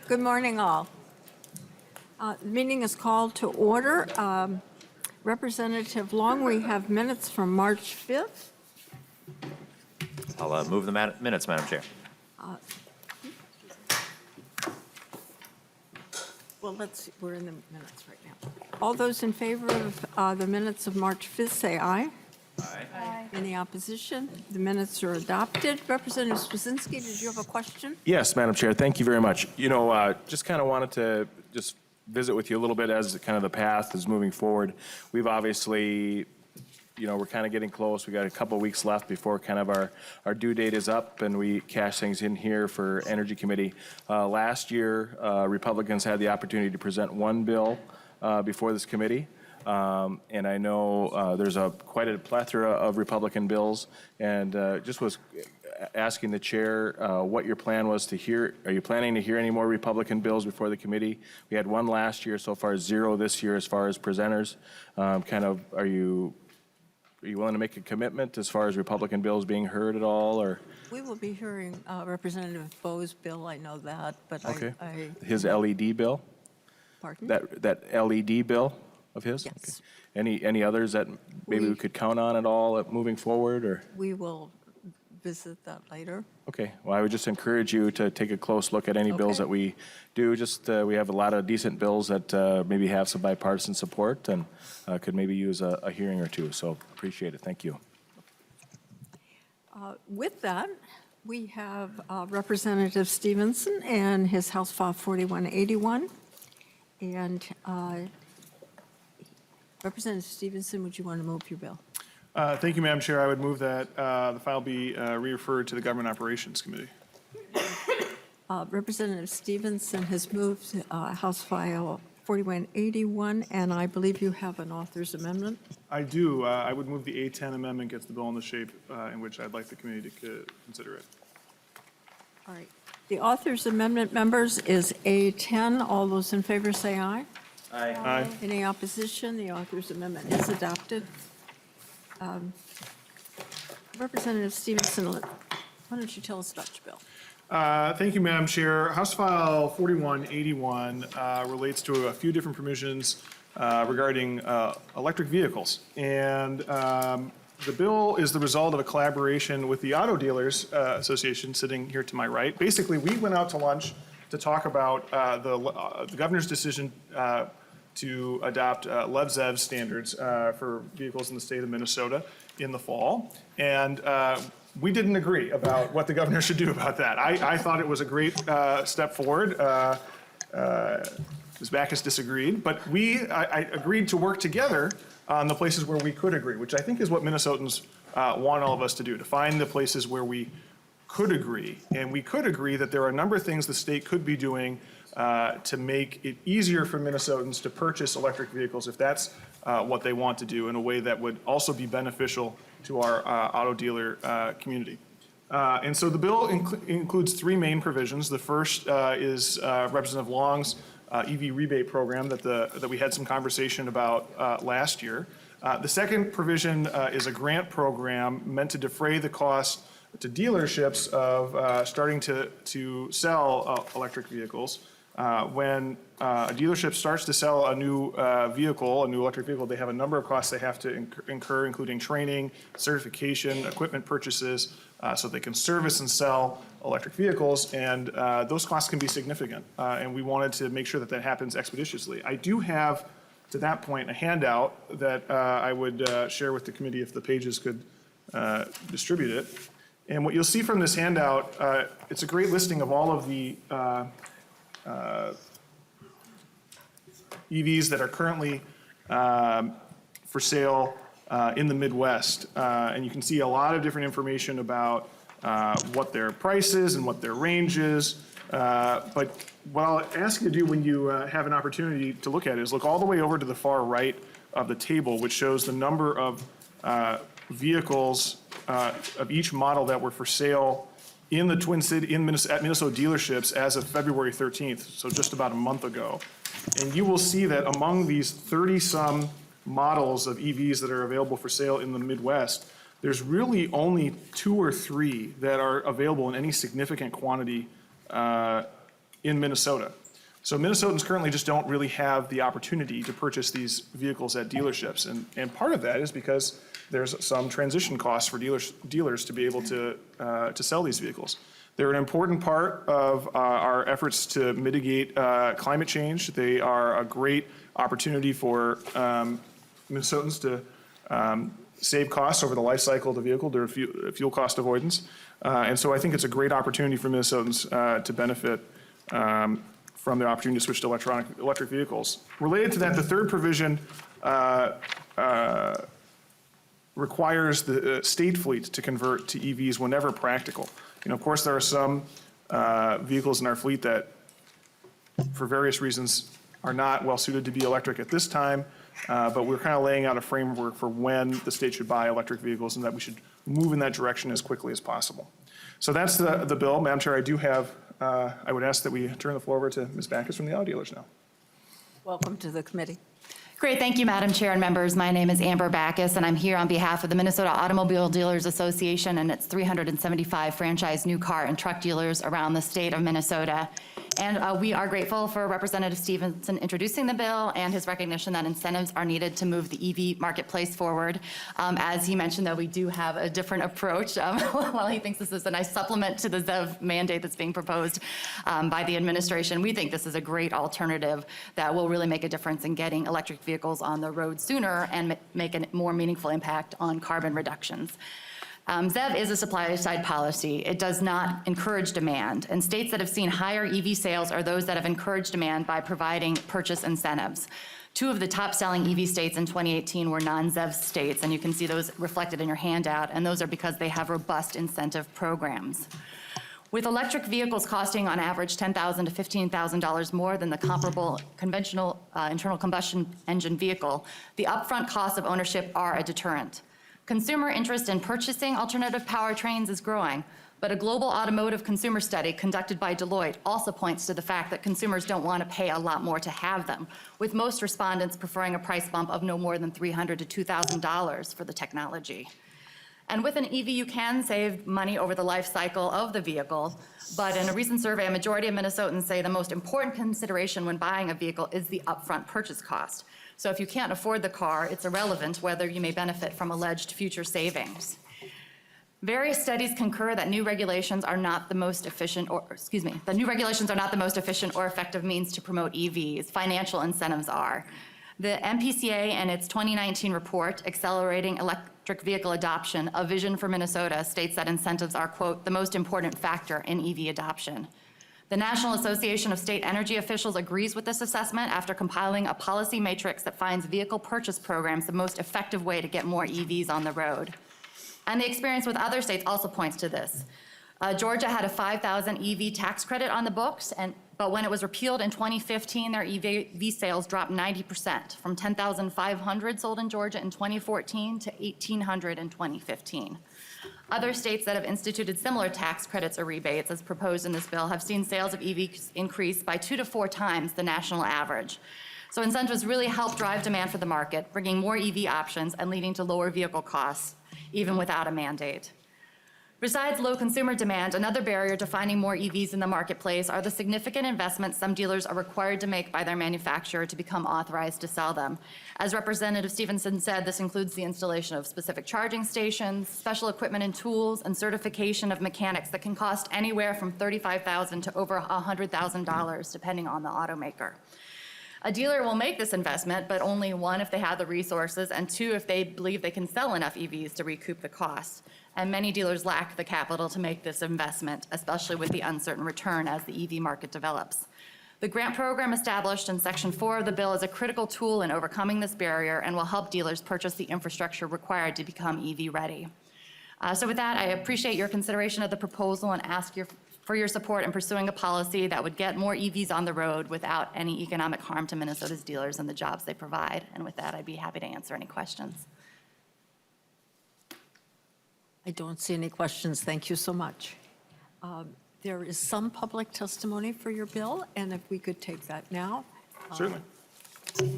Good morning, all. The meeting is called to order. Representative Long, we have minutes from March 5th. I'll move the minutes, Madam Chair. Well, we're in the minutes right now. All those in favor of the minutes of March 5th, say aye. Aye. Any opposition? The minutes are adopted. Representative Stephenson, did you have a question? Yes, Madam Chair, thank you very much. You know, just kind of wanted to just visit with you a little bit as kind of the path is moving forward. We've obviously, you know, we're kind of getting close. We got a couple of weeks left before kind of our due date is up, and we cash things in here for Energy Committee. Last year, Republicans had the opportunity to present one bill before this committee. And I know there's quite a plethora of Republican bills, and just was asking the chair what your plan was to hear. Are you planning to hear any more Republican bills before the committee? We had one last year, so far 0 this year as far as presenters. Are you willing to make a commitment as far as Republican bills being heard at all, or? We will be hearing Representative Bowe's bill, I know that, but Okay. His LED bill? Pardon? That LED bill of his? Yes. Okay. Any others that maybe we could count on at all moving forward, or? We will visit that later. Okay, well, I would just encourage you to take a close look at any bills Okay. that we do. Just, we have a lot of decent bills that maybe have some bipartisan support and could maybe use a hearing or two, so appreciate it. Thank you. With that, we have Representative Stephenson and his House File 4181. And Representative Stephenson, would you want to move your bill? Thank you, Madam Chair. I would move that the file be re-referred to the Government Operations Committee. Representative Stephenson has moved House File 4181, and I believe you have an author's amendment. I do. I would move the A10 amendment gets the bill in the shape in which I'd like the committee to consider it. All right. The author's amendment, members, is A10. All those in favor say aye. Aye. Any opposition? The author's amendment is adopted. Representative Stephenson, why don't you tell us about your bill? Thank you, Madam Chair. House File 4181 relates to a few different provisions regarding electric vehicles. And the bill is the result of a collaboration with the Auto Dealers Association sitting here to my right. Basically, we went out to lunch to talk about the governor's decision to adopt LEV-ZEV standards for vehicles in the state of Minnesota in the fall. And we didn't agree about what the governor should do about that. I thought it was a great step forward. Ms. Backus disagreed, but I agreed to work together on the places where we could agree, which I think is what Minnesotans want all of us to do, to find the places where we could agree. And we could agree that there are a number of things the state could be doing to make it easier for Minnesotans to purchase electric vehicles if that's what they want to do in a way that would also be beneficial to our auto dealer community. And so the bill includes 3 main provisions. The first is Representative Long's EV rebate program that we had some conversation about last year. The second provision is a grant program meant to defray the cost to dealerships of starting to sell electric vehicles. When a dealership starts to sell a new electric vehicle, they have a number of costs they have to incur, including training, certification, equipment purchases, so they can service and sell electric vehicles, and those costs can be significant, and we wanted to make sure that that happens expeditiously. I do have, to that point, a handout that I would share with the committee if the pages could distribute it. And what you'll see from this handout, it's a great listing of all of the EVs that are currently for sale in the Midwest. And you can see a lot of different information about what their price is and what their range is. But what I'll ask you to do when you have an opportunity to look at it is look all the way over to the far right of the table, which shows the number of vehicles of each model that were for sale in the Twin City, at Minnesota dealerships as of February 13th, so just about a month ago. And you will see that among these 30-some models of EVs that are available for sale in the Midwest, there's really only 2 or 3 that are available in any significant quantity in Minnesota. So Minnesotans currently just don't really have the opportunity to purchase these vehicles at dealerships. And part of that is because there's some transition costs for dealers to be able to sell these vehicles. They're an important part of our efforts to mitigate climate change. They are a great opportunity for Minnesotans to save costs over the life cycle of the vehicle, to fuel cost avoidance. And so I think it's a great opportunity for Minnesotans to benefit from the opportunity to switch to electric vehicles. Related to that, the third provision requires the state fleet to convert to EVs whenever practical. Of course, there are some vehicles in our fleet that, for various reasons, are not well suited to be electric at this time, but we're kind of laying out a framework for when the state should buy electric vehicles and that we should move in that direction as quickly as possible. So that's the bill. Madam Chair, I do have, I would ask that we turn the floor over to Ms. Backus from the auto dealers now. Welcome to the committee. Great, thank you, Madam Chair and members. My name is Amber Backus, and I'm here on behalf of the Minnesota Automobile Dealers Association and its 375 franchise new car and truck dealers around the state of Minnesota. And we are grateful for Representative Stephenson introducing the bill and his recognition that incentives are needed to move the EV marketplace forward. As he mentioned, though, we do have a different approach. While he thinks this is a nice supplement to the ZEV mandate that's being proposed by the administration, we think this is a great alternative that will really make a difference in getting electric vehicles on the road sooner and make a more meaningful impact on carbon reductions. ZEV is a supply-side policy. It does not encourage demand, and states that have seen higher EV sales are those that have encouraged demand by providing purchase incentives. 2 of the top-selling EV states in 2018 were non-ZEV states, and you can see those reflected in your handout, and those are because they have robust incentive programs. With electric vehicles costing on average $10,000 to $15,000 more than the comparable conventional internal combustion engine vehicle, the upfront costs of ownership are a deterrent. Consumer interest in purchasing alternative powertrains is growing, but a global automotive consumer study conducted by Deloitte also points to the fact that consumers don't want to pay a lot more to have them, with most respondents preferring a price bump of no more than $300 to $2,000 for the technology. And with an EV, you can save money over the life cycle of the vehicle, but in a recent survey, a majority of Minnesotans say the most important consideration when buying a vehicle is the upfront purchase cost. So if you can't afford the car, it's irrelevant whether you may benefit from alleged future savings. Various studies concur that new regulations are not the most efficient, the new regulations are not the most efficient or effective means to promote EVs. Financial incentives are. The MPCA and its 2019 report, Accelerating Electric Vehicle Adoption, A Vision for Minnesota, states that incentives are, quote, the most important factor in EV adoption. The National Association of State Energy Officials agrees with this assessment after compiling a policy matrix that finds vehicle purchase programs the most effective way to get more EVs on the road. And the experience with other states also points to this. Georgia had a $5,000 EV tax credit on the books, but when it was repealed in 2015, their EV sales dropped 90%, from 10,500 sold in Georgia in 2014 to 1,800 in 2015. Other states that have instituted similar tax credits or rebates, as proposed in this bill, have seen sales of EVs increase by 2 to 4 times the national average. So incentives really help drive demand for the market, bringing more EV options and leading to lower vehicle costs, even without a mandate. Besides low consumer demand, another barrier to finding more EVs in the marketplace are the significant investments some dealers are required to make by their manufacturer to become authorized to sell them. As Representative Stephenson said, this includes the installation of specific charging stations, special equipment and tools, and certification of mechanics that can cost anywhere from $35,000 to over $100,000, depending on the automaker. A dealer will make this investment, but only 1, if they have the resources, and 2, if they believe they can sell enough EVs to recoup the cost. And many dealers lack the capital to make this investment, especially with the uncertain return as the EV market develops. The grant program established in Section 4 of the bill is a critical tool in overcoming this barrier and will help dealers purchase the infrastructure required to become EV ready. So with that, I appreciate your consideration of the proposal and ask for your support in pursuing a policy that would get more EVs on the road without any economic harm to Minnesota's dealers and the jobs they provide. And with that, I'd be happy to answer any questions. I don't see any questions. Thank you so much. There is some public testimony for your bill, and if we could take that now. Certainly.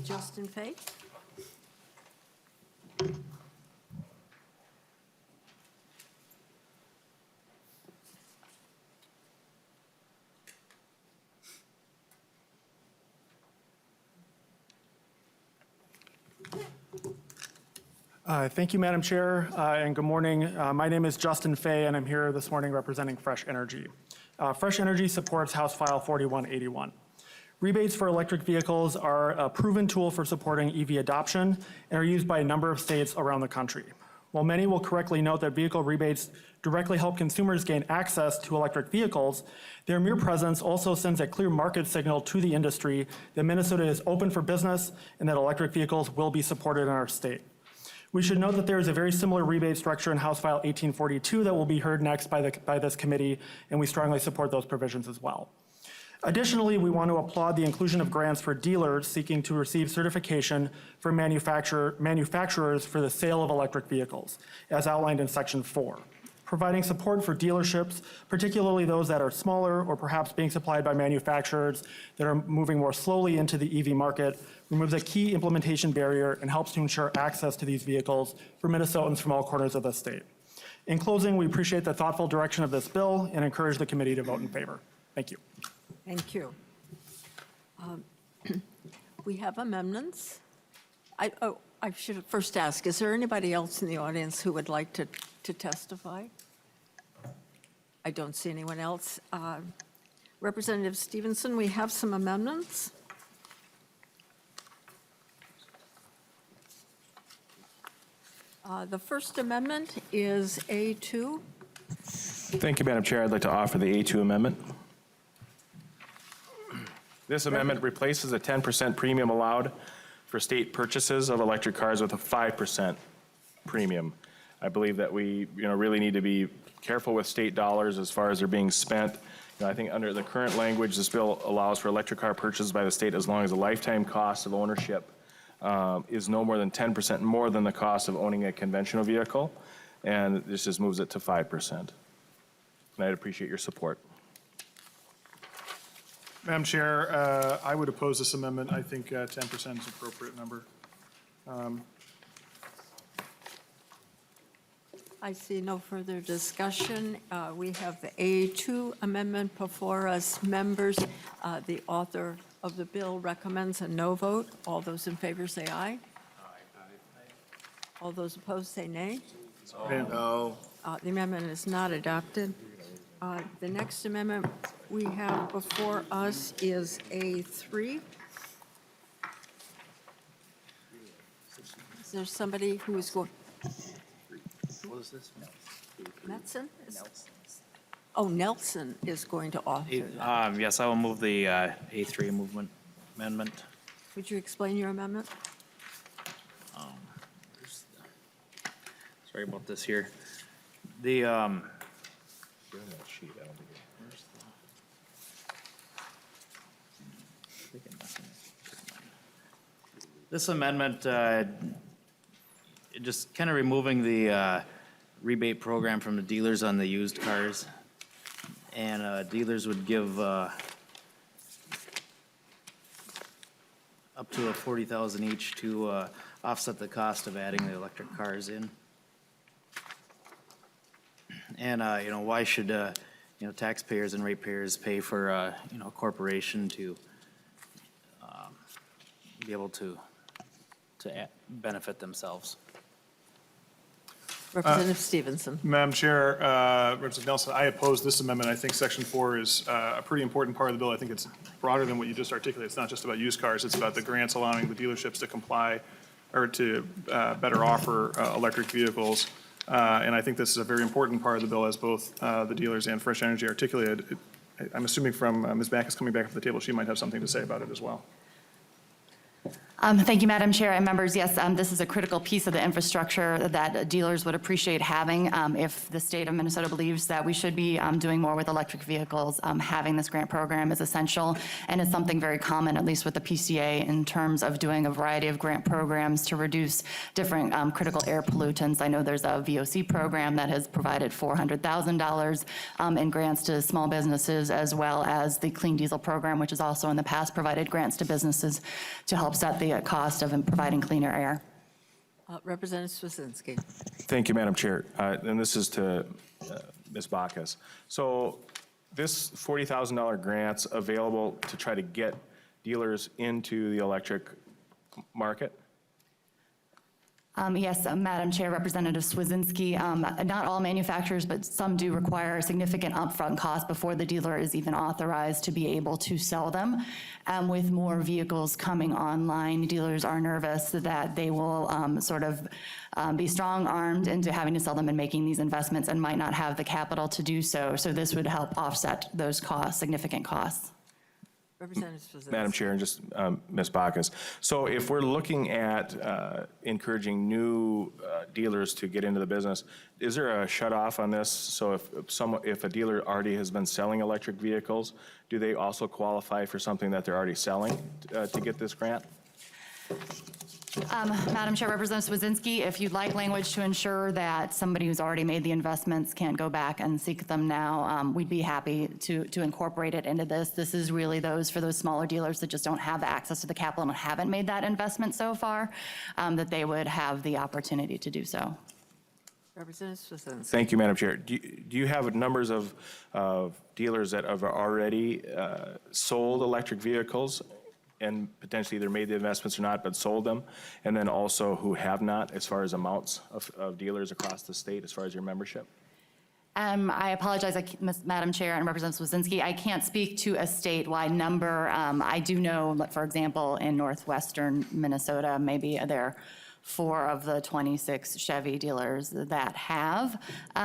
Justin Fay. Thank you, Madam Chair, and good morning. My name is Justin Fay, and I'm here this morning representing Fresh Energy. Fresh Energy supports House File 4181. Rebates for electric vehicles are a proven tool for supporting EV adoption and are used by a number of states around the country. While many will correctly note that vehicle rebates directly help consumers gain access to electric vehicles, their mere presence also sends a clear market signal to the industry that Minnesota is open for business and that electric vehicles will be supported in our state. We should note that there is a very similar rebate structure in House File 1842 that will be heard next by this committee, and we strongly support those provisions as well. Additionally, we want to applaud the inclusion of grants for dealers seeking to receive certification for manufacturers for the sale of electric vehicles, as outlined in Section 4. Providing support for dealerships, particularly those that are smaller or perhaps being supplied by manufacturers that are moving more slowly into the EV market, removes a key implementation barrier and helps to ensure access to these vehicles for Minnesotans from all corners of the state. In closing, we appreciate the thoughtful direction of this bill and encourage the committee to vote in favor. Thank you. Thank you. We have amendments. I should first ask, is there anybody else in the audience who would like to testify? I don't see anyone else. Representative Stephenson, we have some amendments. The first amendment is A2. Thank you, Madam Chair. I'd like to offer the A2 amendment. This amendment replaces a 10% premium allowed for state purchases of electric cars with a 5% premium. I believe that we really need to be careful with state dollars as far as they're being spent. I think under the current language, this bill allows for electric car purchases by the state as long as the lifetime cost of ownership is no more than 10% more than the cost of owning a conventional vehicle, and this just moves it to 5%. And I'd appreciate your support. Madam Chair, I would oppose this amendment. I think 10% is an appropriate number. I see no further discussion. We have the A2 amendment before us. Members, the author of the bill recommends a no vote. All those in favor say aye. All those opposed say nay. No. The amendment is not adopted. The next amendment we have before us is A3. Is there somebody who is going? What is this? Nelson? Oh, Nelson is going to offer that. Yes, I will move the A3 movement amendment. Would you explain your amendment? Sorry about this here. The, this amendment, just kind of removing the rebate program from the dealers on the used cars. And dealers would give up to $40,000 each to offset the cost of adding the electric cars in. And, why should, taxpayers and ratepayers pay for, a corporation to be able to benefit themselves? Representative Stephenson. Madam Chair, Representative Nelson, I oppose this amendment. I think Section 4 is a pretty important part of the bill. I think it's broader than what you just articulated. It's not just about used cars. It's about the grants allowing the dealerships to comply or to better offer electric vehicles. And I think this is a very important part of the bill, as both the dealers and Fresh Energy articulated. I'm assuming from Ms. Backus coming back up to the table, she might have something to say about it as well. Thank you, Madam Chair and members. Yes, this is a critical piece of the infrastructure that dealers would appreciate having. If the state of Minnesota believes that we should be doing more with electric vehicles, having this grant program is essential, and it's something very common, at least with the PCA, in terms of doing a variety of grant programs to reduce different critical air pollutants. I know there's a VOC program that has provided $400,000 in grants to small businesses, as well as the Clean Diesel program, which has also in the past provided grants to businesses to help set the cost of providing cleaner air. Representative Swasinski. Thank you, Madam Chair. And this is to Ms. Backus. So this $40,000 grant's available to try to get dealers into the electric market? Yes, Madam Chair, Representative Swazinski, not all manufacturers, but some do require a significant upfront cost before the dealer is even authorized to be able to sell them. With more vehicles coming online, dealers are nervous that they will be strong-armed into having to sell them and making these investments and might not have the capital to do so. So this would help offset those costs, significant costs. Representative Swazinski. Madam Chair, and just Ms. Bacchus. So if we're looking at encouraging new dealers to get into the business, is there a shut-off on this? So if a dealer already has been selling electric vehicles, do they also qualify for something that they're already selling to get this grant? Madam Chair, Representative Swazinski, if you'd like language to ensure that somebody who's already made the investments can't go back and seek them now, we'd be happy to incorporate it into this. This is really for those smaller dealers that just don't have the access to the capital and haven't made that investment so far, that they would have the opportunity to do so. Representative Stephenson. Thank you, Madam Chair. Do you have numbers of dealers that have already sold electric vehicles and potentially either made the investments or not, but sold them? And then also who have not, as far as amounts of dealers across the state, as far as your membership? I apologize, Madam Chair and Representative Swazinski. I can't speak to a statewide number. I do know, for example, in northwestern Minnesota, maybe there are 4 of the 26 Chevy dealers that have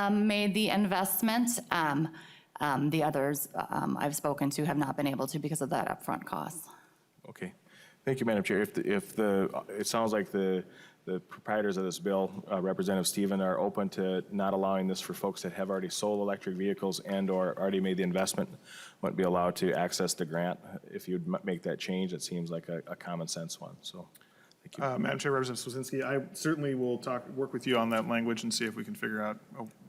made the investment. The others I've spoken to have not been able to because of that upfront cost. Okay. Thank you, Madam Chair. It sounds like the proprietors of this bill, Representative Stephen, are open to not allowing this for folks that have already sold electric vehicles and/or already made the investment, wouldn't be allowed to access the grant. If you'd make that change, it seems like a common sense one. So, thank you. Madam Chair, Representative Swazinski, I certainly will work with you on that language and see if we can figure out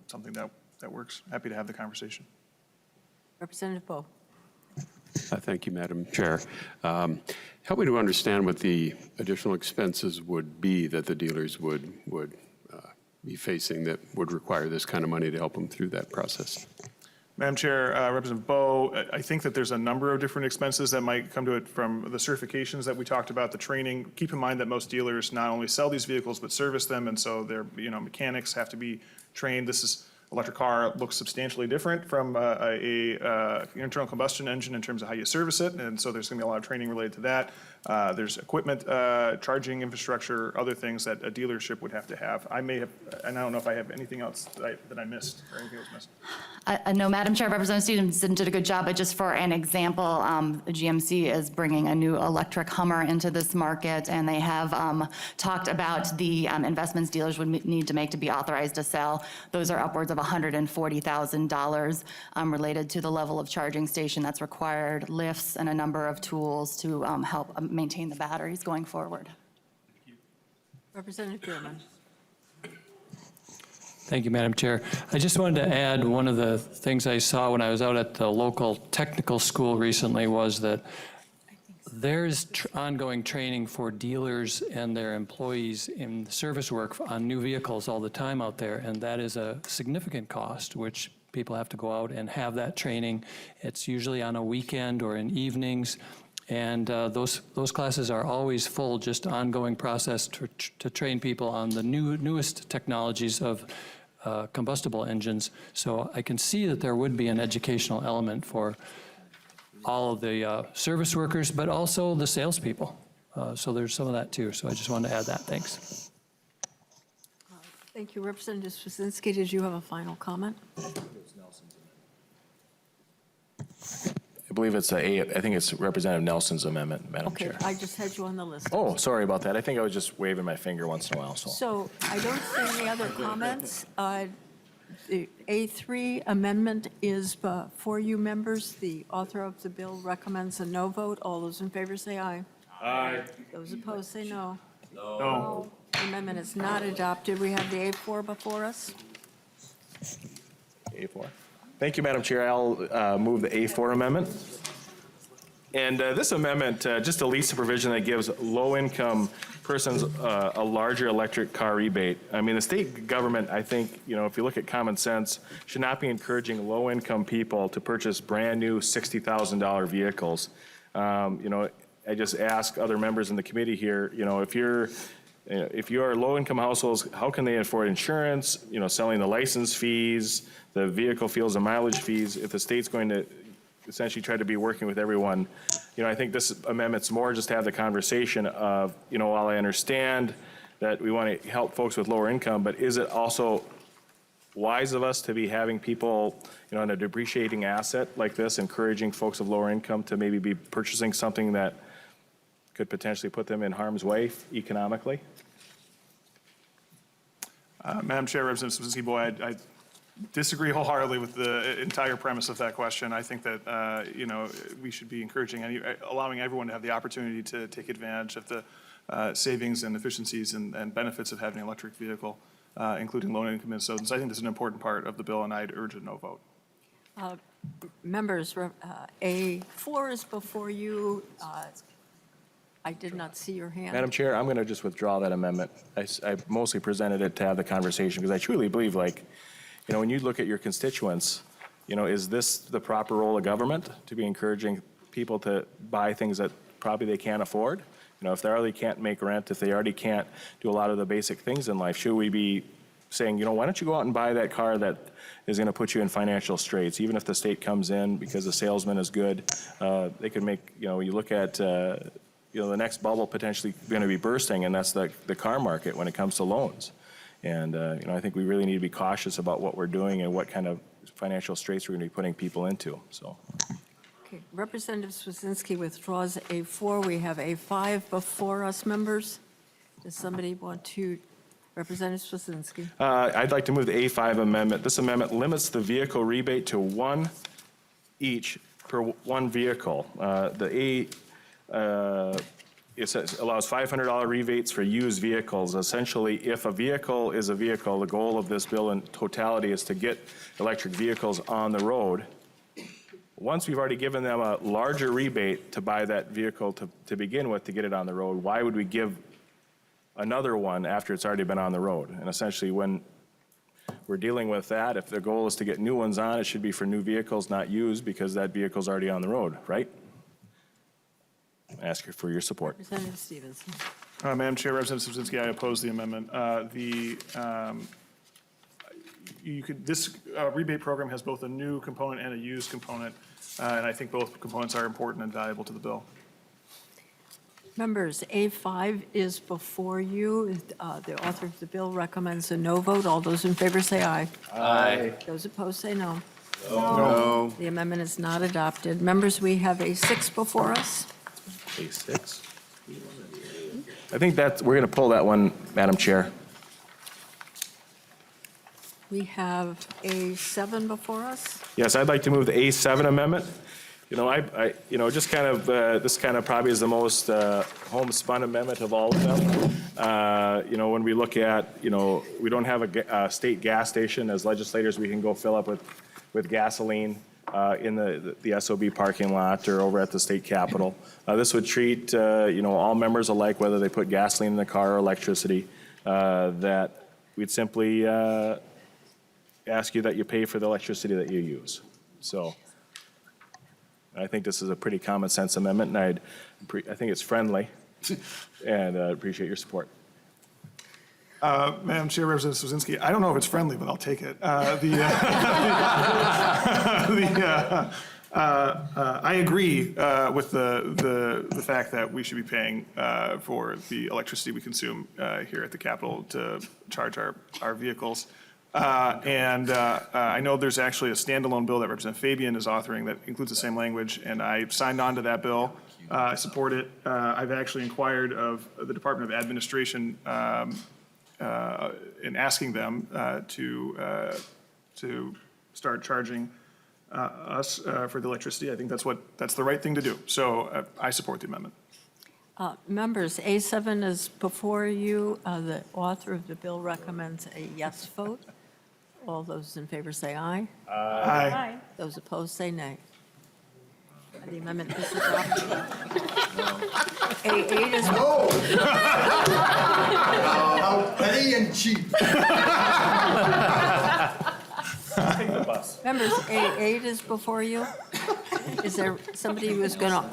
something that works. Happy to have the conversation. Representative Bowe. Thank you, Madam Chair. Help me to understand what the additional expenses would be that the dealers would be facing that would require this kind of money to help them through that process. Madam Chair, Representative Bowe, I think that there's a number of different expenses that might come to it from the certifications that we talked about, the training. Keep in mind that most dealers not only sell these vehicles but service them, and so their mechanics have to be trained. Electric car looks substantially different from a internal combustion engine in terms of how you service it, and so there's going to be a lot of training related to that. There's equipment, charging infrastructure, other things that a dealership would have to have. I may have, and I don't know if I have anything else that I missed or anything else missed. No, Madam Chair, Representative Stevenson did a good job, but just for an example, GMC is bringing a new electric Hummer into this market, and they have talked about the investments dealers would need to make to be authorized to sell. Those are upwards of $140,000 related to the level of charging station that's required, lifts, and a number of tools to help maintain the batteries going forward. Representative Bierman. Thank you, Madam Chair. I just wanted to add, one of the things I saw when I was out at the local technical school recently was that there's ongoing training for dealers and their employees in service work on new vehicles all the time out there, and that is a significant cost, which people have to go out and have that training. It's usually on a weekend or in evenings, and those classes are always full, just ongoing process to train people on the newest technologies of combustible engines. So I can see that there would be an educational element for all of the service workers, but also the salespeople. So there's some of that too. So I just wanted to add that. Thanks. Thank you. Representative Swazinski, did you have a final comment? I believe I think it's Representative Nelson's amendment, Madam Okay, Chair. I just had you on the list. Oh, sorry about that. I think I was just waving my finger once in a while, so. So I don't see any other comments. The A3 amendment is for you members. The author of the bill recommends a no vote. All those in favor say aye. Aye. Those opposed say no. No. The amendment is not adopted. We have the A4 before us. A4. Thank you, Madam Chair. I'll move the A4 amendment. And this amendment just deletes the provision that gives low-income persons a larger electric car rebate. I mean, the state government, I think, if you look at common sense, should not be encouraging low-income people to purchase brand-new $60,000 vehicles. I just ask other members in the committee here, if you're if you are low-income households, how can they afford insurance, selling the license fees, the vehicle fuels and mileage fees, if the state's going to essentially try to be working with everyone? I think this amendment's more just to have the conversation of, while I understand that we want to help folks with lower income, but is it also wise of us to be having people, in a depreciating asset like this, encouraging folks of lower income to maybe be purchasing something that could potentially put them in harm's way economically? Madam Chair, Representative Stephenson, I disagree wholeheartedly with the entire premise of that question. I think that, we should be encouraging, allowing everyone to have the opportunity to take advantage of the savings and efficiencies and benefits of having an electric vehicle, including low-income Minnesotans. I think this is an important part of the bill, and I'd urge a no vote. Members, A4 is before you. I did not see your hand. Madam Chair, I'm going to just withdraw that amendment. I mostly presented it to have the conversation because I truly believe, when you look at your constituents, is this the proper role of government to be encouraging people to buy things that probably they can't afford? If they already can't make rent, if they already can't do a lot of the basic things in life, should we be saying, why don't you go out and buy that car that is going to put you in financial straits, even if the state comes in because the salesman is good? They could make, you look at, the next bubble potentially going to be bursting, and that's the car market when it comes to loans. And, I think we really need to be cautious about what we're doing and what kind of financial straits we're going to be putting people into, so. Okay, Representative Swazinski withdraws A4. We have A5 before us, members. Does somebody want to, Representative Swazinski? I'd like to move the A5 amendment. This amendment limits the vehicle rebate to one each per one vehicle. It says allows $500 rebates for used vehicles. Essentially, if a vehicle is a vehicle, the goal of this bill in totality is to get electric vehicles on the road. Once we've already given them a larger rebate to buy that vehicle to begin with to get it on the road, why would we give another one after it's already been on the road? And essentially, when we're dealing with that, if the goal is to get new ones on, it should be for new vehicles, not used, because that vehicle's already on the road, right? I ask you for your support. Representative Stephenson. Madam Chair, Representative Swazinski, I oppose the amendment. This rebate program has both a new component and a used component, and I think both components are important and valuable to the bill. Members, A5 is before you. The author of the bill recommends a no vote. All those in favor say aye. Aye. Those opposed say no. No. The amendment is not adopted. Members, we have A6 before us. A6. I think we're going to pull that one, Madam Chair. We have A7 before us. Yes, I'd like to move the A7 amendment. Just kind of, this kind of probably is the most homespun amendment of all of them. When we look at, we don't have a state gas station. As legislators, we can go fill up with gasoline in the SOB parking lot or over at the state capitol. This would treat, all members alike, whether they put gasoline in the car or electricity, that we'd simply ask you that you pay for the electricity that you use. So I think this is a pretty common sense amendment, and I think it's friendly, and appreciate your support. Madam Chair, Representative Swazinski, I don't know if it's friendly, but I'll take it. I agree with the fact that we should be paying for the electricity we consume here at the Capitol to charge our vehicles. I know there's actually a standalone bill that Representative Fabian is authoring that includes the same language, and I signed on to that bill. I support it. I've actually inquired of the Department of Administration in asking them to start charging us for the electricity. I think that's the right thing to do. So I support the amendment. Members, A7 is before you. The author of the bill recommends a yes vote. All those in favor say aye. Aye. Those opposed say nay. The amendment is adopted. A8 is. How petty and cheap. Members, A8 is before you. Is there somebody who is going to?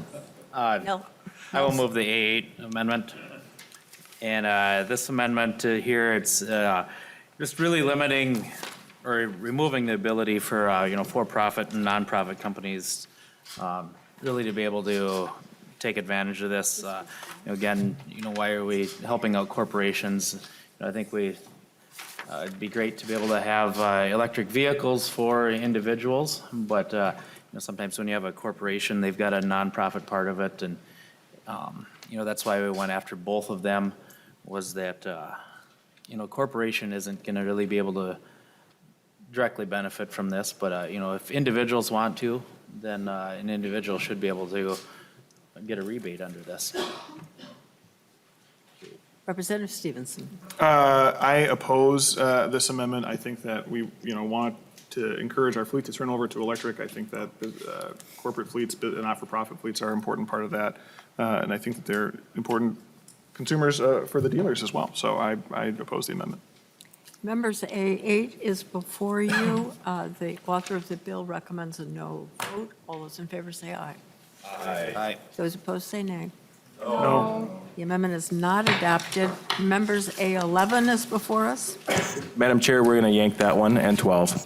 No. I will move the A8 amendment. And this amendment to here, it's just really limiting or removing the ability for, for-profit and nonprofit companies really to be able to take advantage of this. Again, why are we helping out corporations? I think it'd be great to be able to have electric vehicles for individuals, but sometimes when you have a corporation, they've got a nonprofit part of it, and that's why we went after both of them, was that corporation isn't going to really be able to directly benefit from this, but if individuals want to, then an individual should be able to get a rebate under this. Representative Stephenson. I oppose this amendment. I think that we, want to encourage our fleet to turn over to electric. I think that corporate fleets, not-for-profit fleets are an important part of that. And I think that they're important consumers for the dealers as well. So I oppose the amendment. Members, A8 is before you. The author of the bill recommends a no vote. All those in favor say aye. Aye. Those opposed say nay. No. The amendment is not adopted. Members, A11 is before us. Madam Chair, we're going to yank that one, and 12.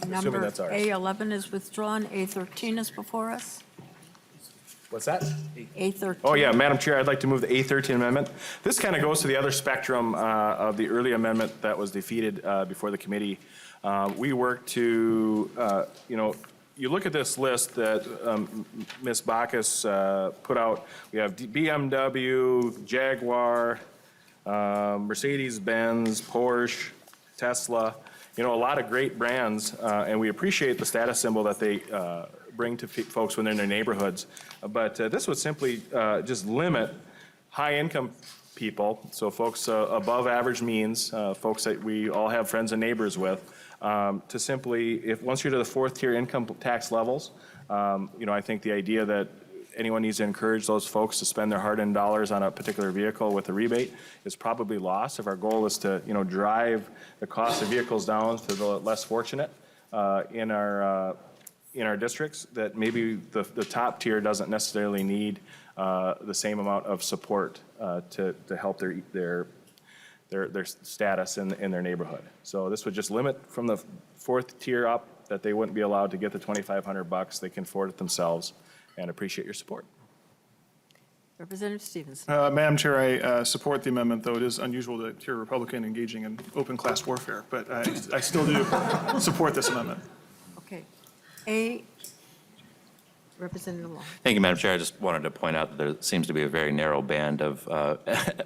Number that's ours. A11 is withdrawn. A13 is before us. What's that? A13. Oh, yeah, Madam Chair, I'd like to move the A13 amendment. This kind of goes to the other spectrum of the early amendment that was defeated before the committee. We worked to, you look at this list that Ms. Bacchus put out. We have BMW, Jaguar, Mercedes-Benz, Porsche, Tesla, a lot of great brands, and we appreciate the status symbol that they bring to folks when they're in their neighborhoods. But this would simply just limit high-income people, so folks above average means, folks that we all have friends and neighbors with, to simply, once you're to the fourth-tier income tax levels, I think the idea that anyone needs to encourage those folks to spend their hard-earned dollars on a particular vehicle with a rebate is probably lost if our goal is to, drive the cost of vehicles down to the less fortunate in our districts, that maybe the top tier doesn't necessarily need the same amount of support to help their status in their neighborhood. So this would just limit from the fourth tier up, that they wouldn't be allowed to get the $2,500. They can afford it themselves, and appreciate your support. Representative Stephenson. Madam Chair, I support the amendment, though it is unusual to hear a Republican engaging in open class warfare, but I still do support this amendment. Okay. Representative Long. Thank you, Madam Chair. I just wanted to point out that there seems to be a very narrow band of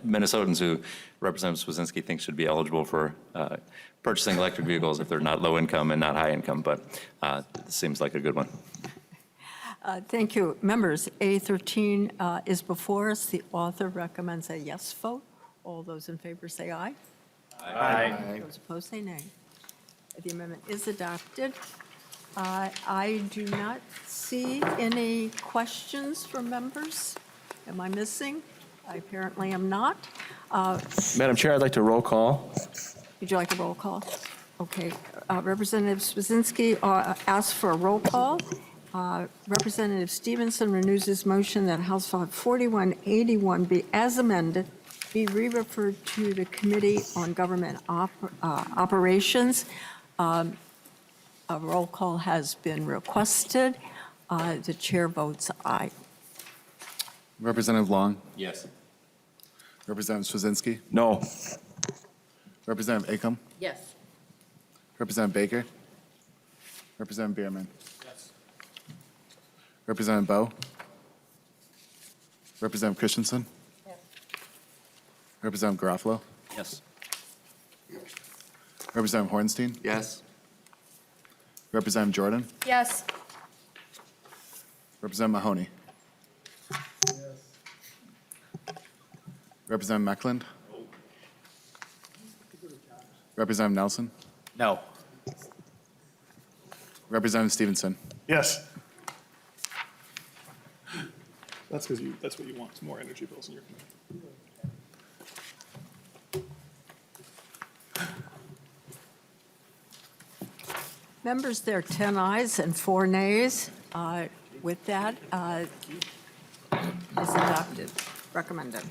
Minnesotans who Representative Swazinski thinks should be eligible for purchasing electric vehicles if they're not low income and not high income, but it seems like a good one. Thank you. Members, A13 is before us. The author recommends a yes vote. All those in favor say aye. Aye. Those opposed say nay. The amendment is adopted. I do not see any questions from members. Am I missing? I apparently am not. Madam Chair, I'd like to roll call. Would you like a roll call? Okay. Representative Swazinski asks for a roll call. Representative Stephenson renews his motion that House File 4181 be as amended, be re-referred to the Committee on Government Operations. A roll call has been requested. The chair votes aye. Representative Long, Yes. Representative Swazinski, No. Representative Acom, Yes. Representative Baker, Representative Bierman. Representative Bowe, Representative Christensen, Representative Garofalo, Yes. Representative Hornstein, Yes. Representative Jordan, Yes. Representative Mahoney. Representative Meckland. Representative Nelson, No. Representative Stevenson. Yes. That's because that's what you want, some more energy bills in your community. Members, there are 10 ayes and 4 nays. With that, is adopted, recommended.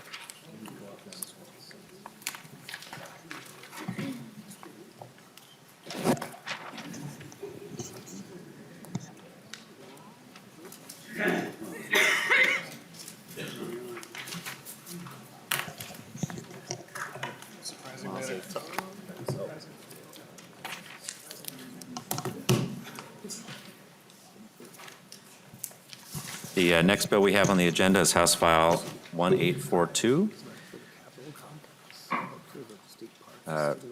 The next bill we have on the agenda is House File 1842.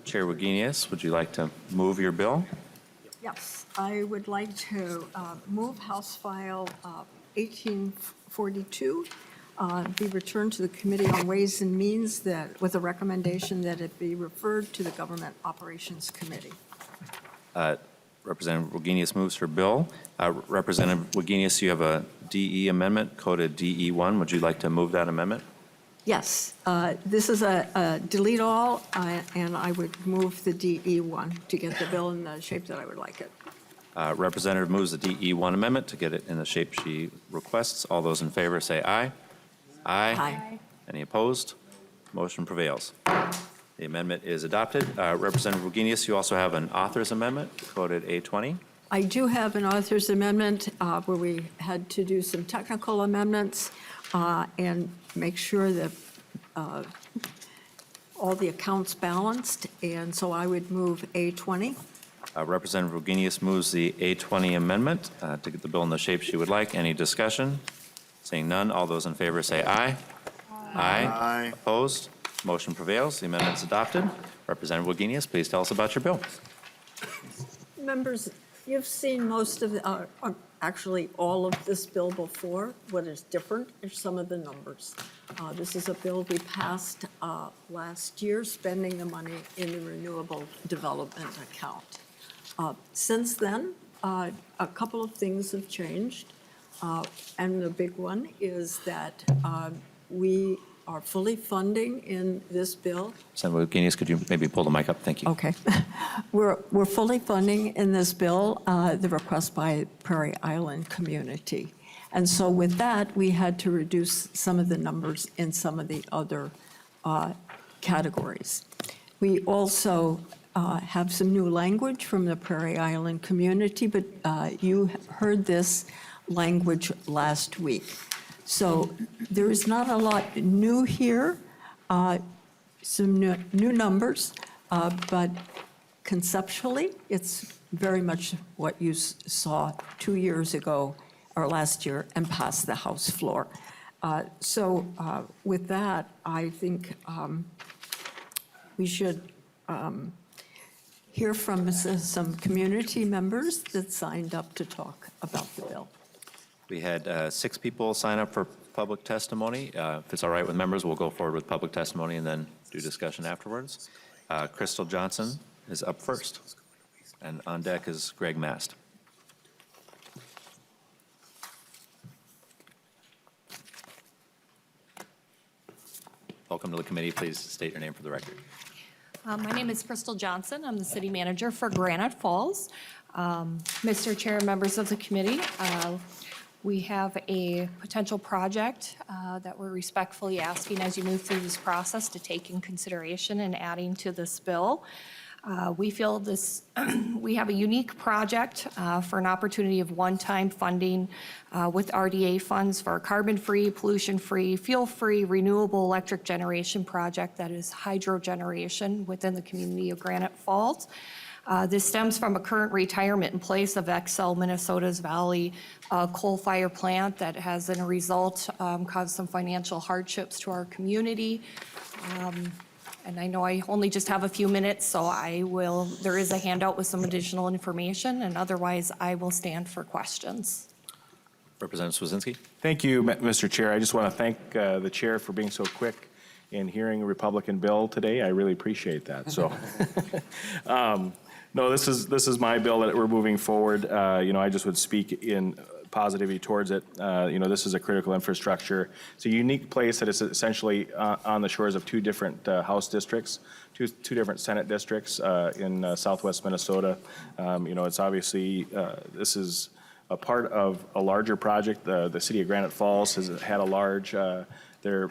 Chair Wagenius, would you like to move your bill? Yes, I would like to move House File 1842 be returned to the Committee on Ways and Means with a recommendation that it be referred to the Government Operations Committee. Representative Wagenius moves her bill. Representative Wagenius, you have a DE amendment coded DE1. Would you like to move that amendment? Yes, this is a delete all, and I would move the DE1 to get the bill in the shape that I would like it. Representative moves the DE1 amendment to get it in the shape she requests. All those in favor say aye. Aye. Any opposed? Motion prevails. The amendment is adopted. Representative Wagenius, you also have an author's amendment coded A20. I do have an author's amendment where we had to do some technical amendments and make sure that all the accounts balanced, and so I would move A20. Representative Wagenius moves the A20 amendment to get the bill in the shape she would like. Any discussion? Seeing none, all those in favor say aye. Aye. Opposed? Motion prevails. The amendment is adopted. Representative Wagenius, please tell us about your bill. Members, you've seen most of, actually all of this bill before. What is different is some of the numbers. This is a bill we passed last year, spending the money in the Renewable Development account. Since then, a couple of things have changed, and the big one is that we are fully funding in this bill. Senator Wagenius, could you maybe pull the mic up? Thank you. Okay. We're fully funding in this bill the request by Prairie Island community. And so with that, we had to reduce some of the numbers in some of the other categories. We also have some new language from the Prairie Island community, but you heard this language last week. So there is not a lot new here, some new numbers, but conceptually, it's very much what you saw 2 years ago or last year and passed the House floor. So with that, I think we should hear from some community members that signed up to talk about the bill. We had 6 people sign up for public testimony. If it's all right with members, we'll go forward with public testimony and then do discussion afterwards. Crystal Johnson is up first, and on deck is Greg Mast. Welcome to the committee. Please state your name for the record. My name is Crystal Johnson. I'm the city manager for Granite Falls. Mr. Chair, members of the committee, we have a potential project that we're respectfully asking as you move through this process to take in consideration and adding to this bill. We feel this, we have a unique project for an opportunity of one-time funding with RDA funds for a carbon-free, pollution-free, fuel-free, renewable electric generation project that is hydro generation within the community of Granite Falls. This stems from a current retirement in place of Xcel Minnesota's Valley coal-fired plant that has, as a result, caused some financial hardships to our community. And I know I only just have a few minutes, so there is a handout with some additional information, and otherwise I will stand for questions. Representative Swazinski. Thank you, Mr. Chair. I just want to thank the chair for being so quick in hearing a Republican bill today. I really appreciate that. So, no, this is my bill that we're moving forward. I just would speak in positivity towards it. This is a critical infrastructure. It's a unique place that is essentially on the shores of 2 different House districts, two different Senate districts in southwest Minnesota. It's obviously, this is a part of a larger project. The city of Granite Falls has had a large, their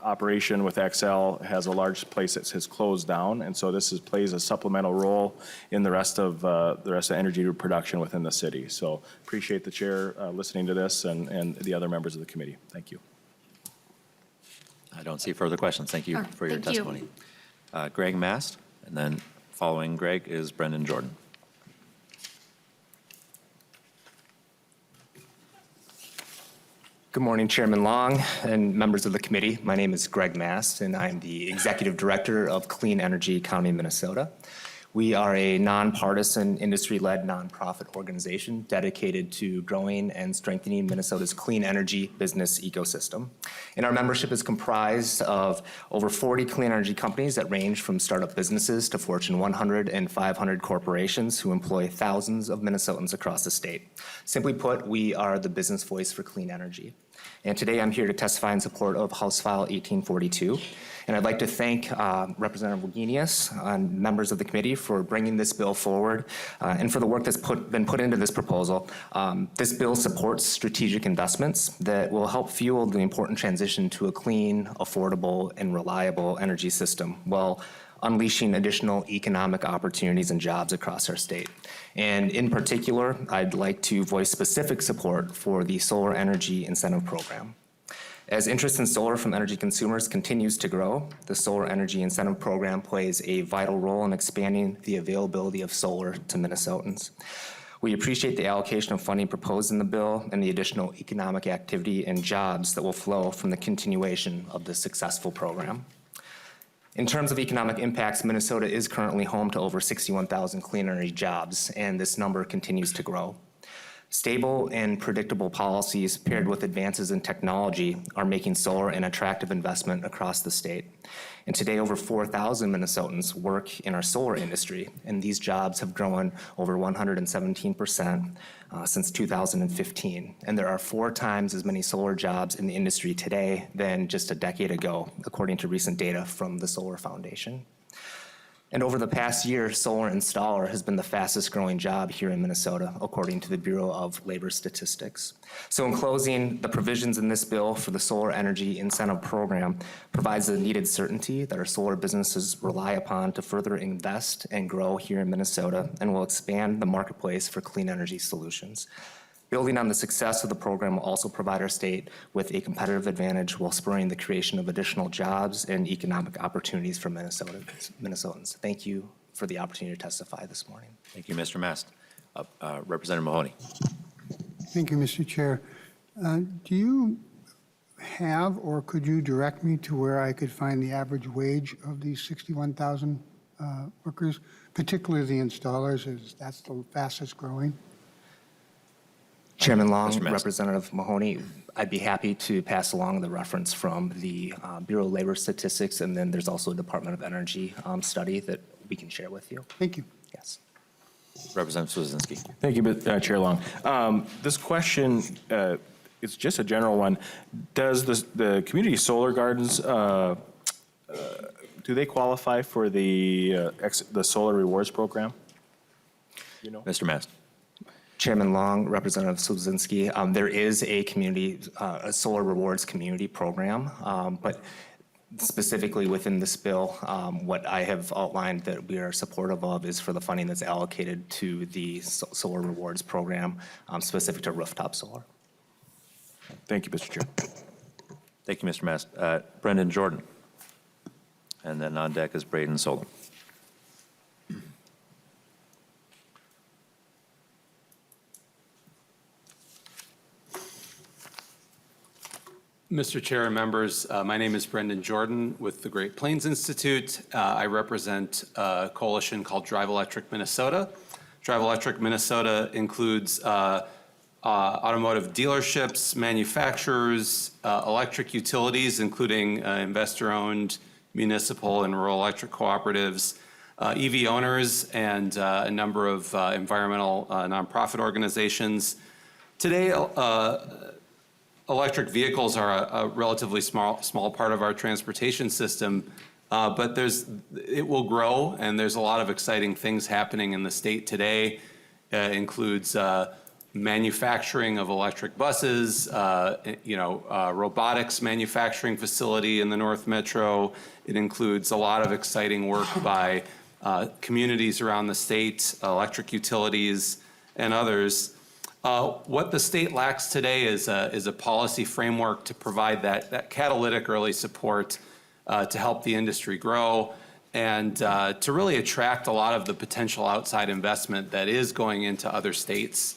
operation with Xcel has a large place that has closed down, and so this plays a supplemental role in the rest of energy production within the city. So appreciate the chair listening to this and the other members of the committee. Thank you. I don't see further questions. Thank you for your Thank you. testimony. Greg Mast, and then following Greg is Brendan Jordan. Good morning, Chairman Long and members of the committee. My name is Greg Mast, and I'm the Executive Director of Clean Energy County, Minnesota. We are a nonpartisan, industry-led nonprofit organization dedicated to growing and strengthening Minnesota's clean energy business ecosystem. And our membership is comprised of over 40 clean energy companies that range from startup businesses to Fortune 100 and 500 corporations who employ thousands of Minnesotans across the state. Simply put, we are the business voice for clean energy. And today I'm here to testify in support of House File 1842. And I'd like to thank Representative Wagenius and members of the committee for bringing this bill forward and for the work that's been put into this proposal. This bill supports strategic investments that will help fuel the important transition to a clean, affordable, and reliable energy system while unleashing additional economic opportunities and jobs across our state. And in particular, I'd like to voice specific support for the Solar Energy Incentive Program. As interest in solar from energy consumers continues to grow, the Solar Energy Incentive Program plays a vital role in expanding the availability of solar to Minnesotans. We appreciate the allocation of funding proposed in the bill and the additional economic activity and jobs that will flow from the continuation of the successful program. In terms of economic impacts, Minnesota is currently home to over 61,000 clean energy jobs, and this number continues to grow. Stable and predictable policies paired with advances in technology are making solar an attractive investment across the state. And today, over 4,000 Minnesotans work in our solar industry, and these jobs have grown over 117% since 2015. And there are 4 times as many solar jobs in the industry today than just a decade ago, according to recent data from the Solar Foundation. And over the past year, solar installer has been the fastest growing job here in Minnesota, according to the Bureau of Labor Statistics. So in closing, the provisions in this bill for the Solar Energy Incentive Program provides the needed certainty that our solar businesses rely upon to further invest and grow here in Minnesota and will expand the marketplace for clean energy solutions. Building on the success of the program will also provide our state with a competitive advantage while spurring the creation of additional jobs and economic opportunities for Minnesotans. Thank you for the opportunity to testify this morning. Thank you, Mr. Mast. Representative Mahoney. Thank you, Mr. Chair. Do you have or could you direct me to where I could find the average wage of these 61,000 workers, particularly the installers, as that's the fastest growing? Chairman Long, Representative Mahoney, I'd be happy to pass along the reference from the Bureau of Labor Statistics, and then there's also a Department of Energy study that we can share with you. Thank you. Yes. Representative Swazinski. Thank you, Chair Long. This question is just a general one. Does the community solar gardens, do they qualify for the solar rewards program? You know? Mr. Mast. Chairman Long, Representative Swazinski, there is a community, a solar rewards community program, but specifically within this bill, what I have outlined that we are supportive of is for the funding that's allocated to the solar rewards program, specific to rooftop solar. Thank you, Mr. Chair. Thank you, Mr. Mast. Brendan Jordan. And then on deck is Braden Solom. Mr. Chair and members, my name is Brendan Jordan with the Great Plains Institute. I represent a coalition called Drive Electric Minnesota. Drive Electric Minnesota includes automotive dealerships, manufacturers, electric utilities, including investor-owned municipal and rural electric cooperatives, EV owners, and a number of environmental nonprofit organizations. Today, electric vehicles are a relatively small part of our transportation system, but it will grow, and there's a lot of exciting things happening in the state today. Includes manufacturing of electric buses, robotics manufacturing facility in the North Metro. It includes a lot of exciting work by communities around the state, electric utilities, and others. What the state lacks today is a policy framework to provide that catalytic early support to help the industry grow and to really attract a lot of the potential outside investment that is going into other states.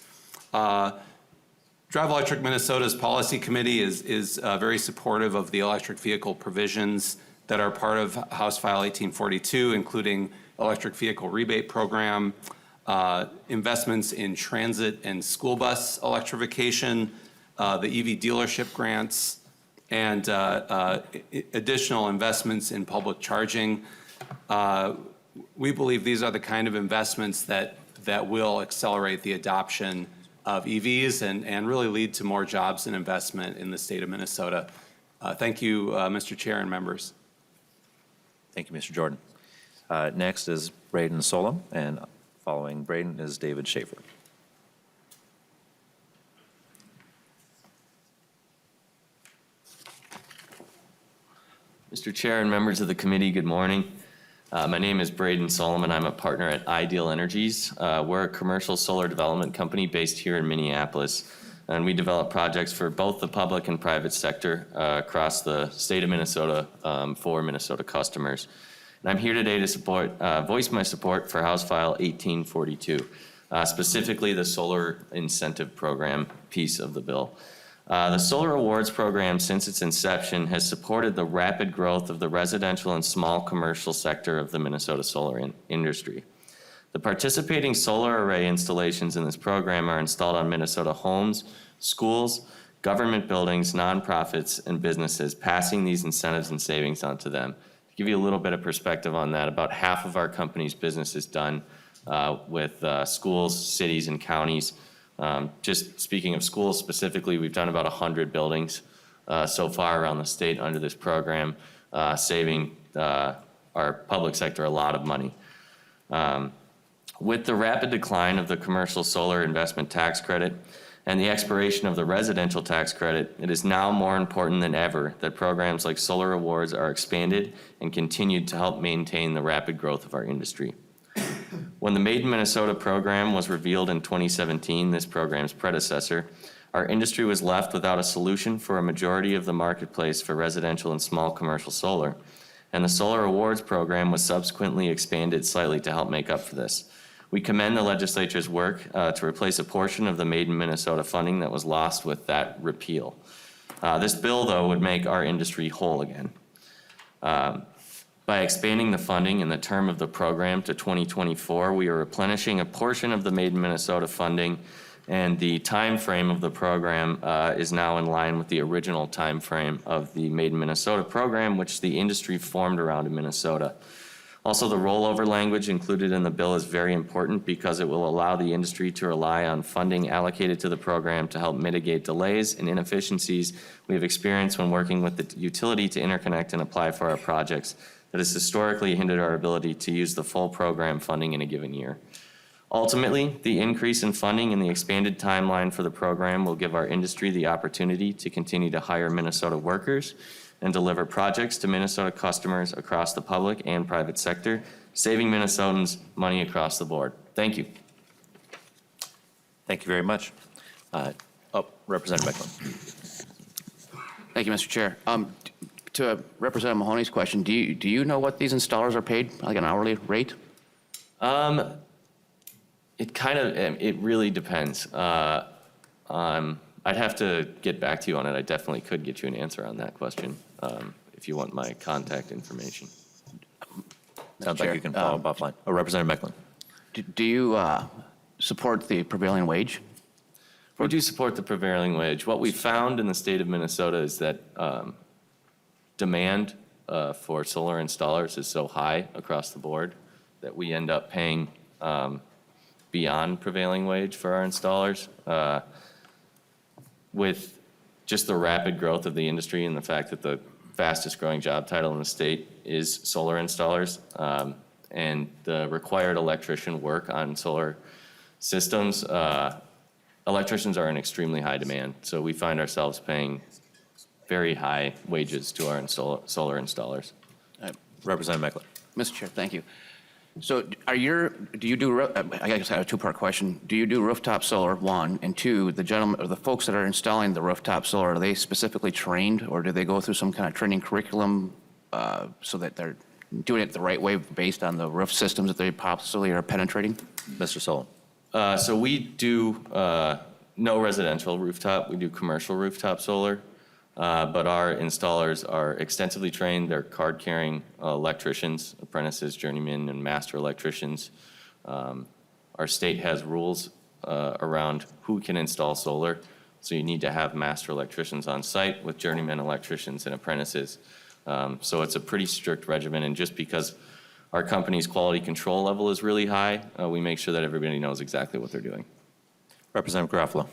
Drive Electric Minnesota's policy committee is very supportive of the electric vehicle provisions that are part of House File 1842, including electric vehicle rebate program, investments in transit and school bus electrification, the EV dealership grants, and additional investments in public charging. We believe these are the kind of investments that will accelerate the adoption of EVs and really lead to more jobs and investment in the state of Minnesota. Thank you, Mr. Chair and members. Thank you, Mr. Jordan. Next is Braden Solom, and following Braden is David Schaefer. Mr. Chair and members of the committee, good morning. My name is Braden Solomon. I'm a partner at Ideal Energies. We're a commercial solar development company based here in Minneapolis, and we develop projects for both the public and private sector across the state of Minnesota for Minnesota customers. And I'm here today to voice my support for House File 1842, specifically the Solar Incentive Program piece of the bill. The Solar Awards Program, since its inception, has supported the rapid growth of the residential and small commercial sector of the Minnesota solar industry. The participating solar array installations in this program are installed on Minnesota homes, schools, government buildings, nonprofits, and businesses, passing these incentives and savings on to them. To give you a little bit of perspective on that, about half of our company's business is done with schools, cities, and counties. Just speaking of schools specifically, we've done about 100 buildings so far around the state under this program, saving our public sector a lot of money. With the rapid decline of the commercial solar investment tax credit and the expiration of the residential tax credit, it is now more important than ever that programs like Solar Awards are expanded and continued to help maintain the rapid growth of our industry. When the Made in Minnesota program was revealed in 2017, this program's predecessor, our industry was left without a solution for a majority of the marketplace for residential and small commercial solar, and the Solar Awards program was subsequently expanded slightly to help make up for this. We commend the legislature's work to replace a portion of the Made in Minnesota funding that was lost with that repeal. This bill, though, would make our industry whole again. By expanding the funding in the term of the program to 2024, we are replenishing a portion of the Made in Minnesota funding, and the time frame of the program is now in line with the original time frame of the Made in Minnesota program, which the industry formed around in Minnesota. Also, the rollover language included in the bill is very important because it will allow the industry to rely on funding allocated to the program to help mitigate delays and inefficiencies we have experienced when working with the utility to interconnect and apply for our projects that has historically hindered our ability to use the full program funding in a given year. Ultimately, the increase in funding and the expanded timeline for the program will give our industry the opportunity to continue to hire Minnesota workers and deliver projects to Minnesota customers across the public and private sector, saving Minnesotans money across the board. Thank you. Thank you very much. Representative Mecklen. Thank you, Mr. Chair. To Representative Mahoney's question, do you know what these installers are paid, like an hourly rate? It really depends. I'd have to get back to you on it. I definitely could get you an answer on that question if you want my contact information. Sounds like you can follow up offline. Representative Mecklen. Do you support the prevailing wage? We do support the prevailing wage. What we found in the state of Minnesota is that demand for solar installers is so high across the board that we end up paying beyond prevailing wage for our installers. With just the rapid growth of the industry and the fact that the fastest growing job title in the state is solar installers, and the required electrician work on solar systems, electricians are in extremely high demand. So we find ourselves paying very high wages to our solar installers. Representative Mecklen. Mr. Chair, thank you. So I guess I have a two-part question. Do you do rooftop solar, one, and two, the folks that are installing the rooftop solar, are they specifically trained, or do they go through some kind of training curriculum so that they're doing it the right way based on the roof systems that they possibly are penetrating? Mr. Solon. So we do No residential rooftop. We do commercial rooftop solar. But our installers are extensively trained. They're card-carrying electricians, apprentices, journeymen, and master electricians. Our state has rules around who can install solar. So you need to have master electricians on site with journeyman electricians and apprentices. So it's a pretty strict regimen. And just because our company's quality control level is really high, we make sure that everybody knows exactly what they're doing. Representative Garofalo.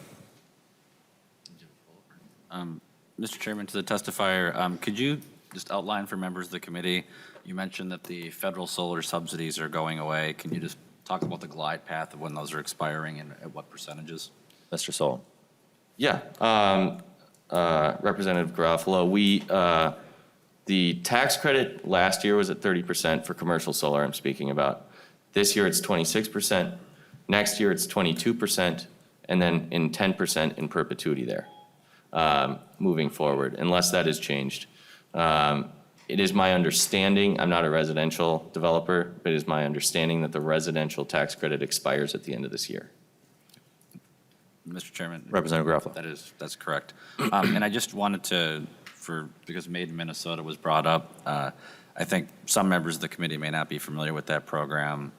Mr. Chairman, to the testifier, could you just outline for members of the committee, you mentioned that the federal solar subsidies are going away. Can you just talk about the glide path of when those are expiring and at what percentages? Mr. Solom. Yeah, Representative Garofalo, the tax credit last year was at 30% for commercial solar I'm speaking about. This year it's 26%, next year it's 22%, and then in 10% in perpetuity there, moving forward, unless that is changed. It is my understanding, I'm not a residential developer, but it is my understanding that the residential tax credit expires at the end of this year. Mr. Chairman. Representative Garofalo. That's correct. And I just wanted to, because Made in Minnesota was brought up, I think some members of the committee may not be familiar with that program.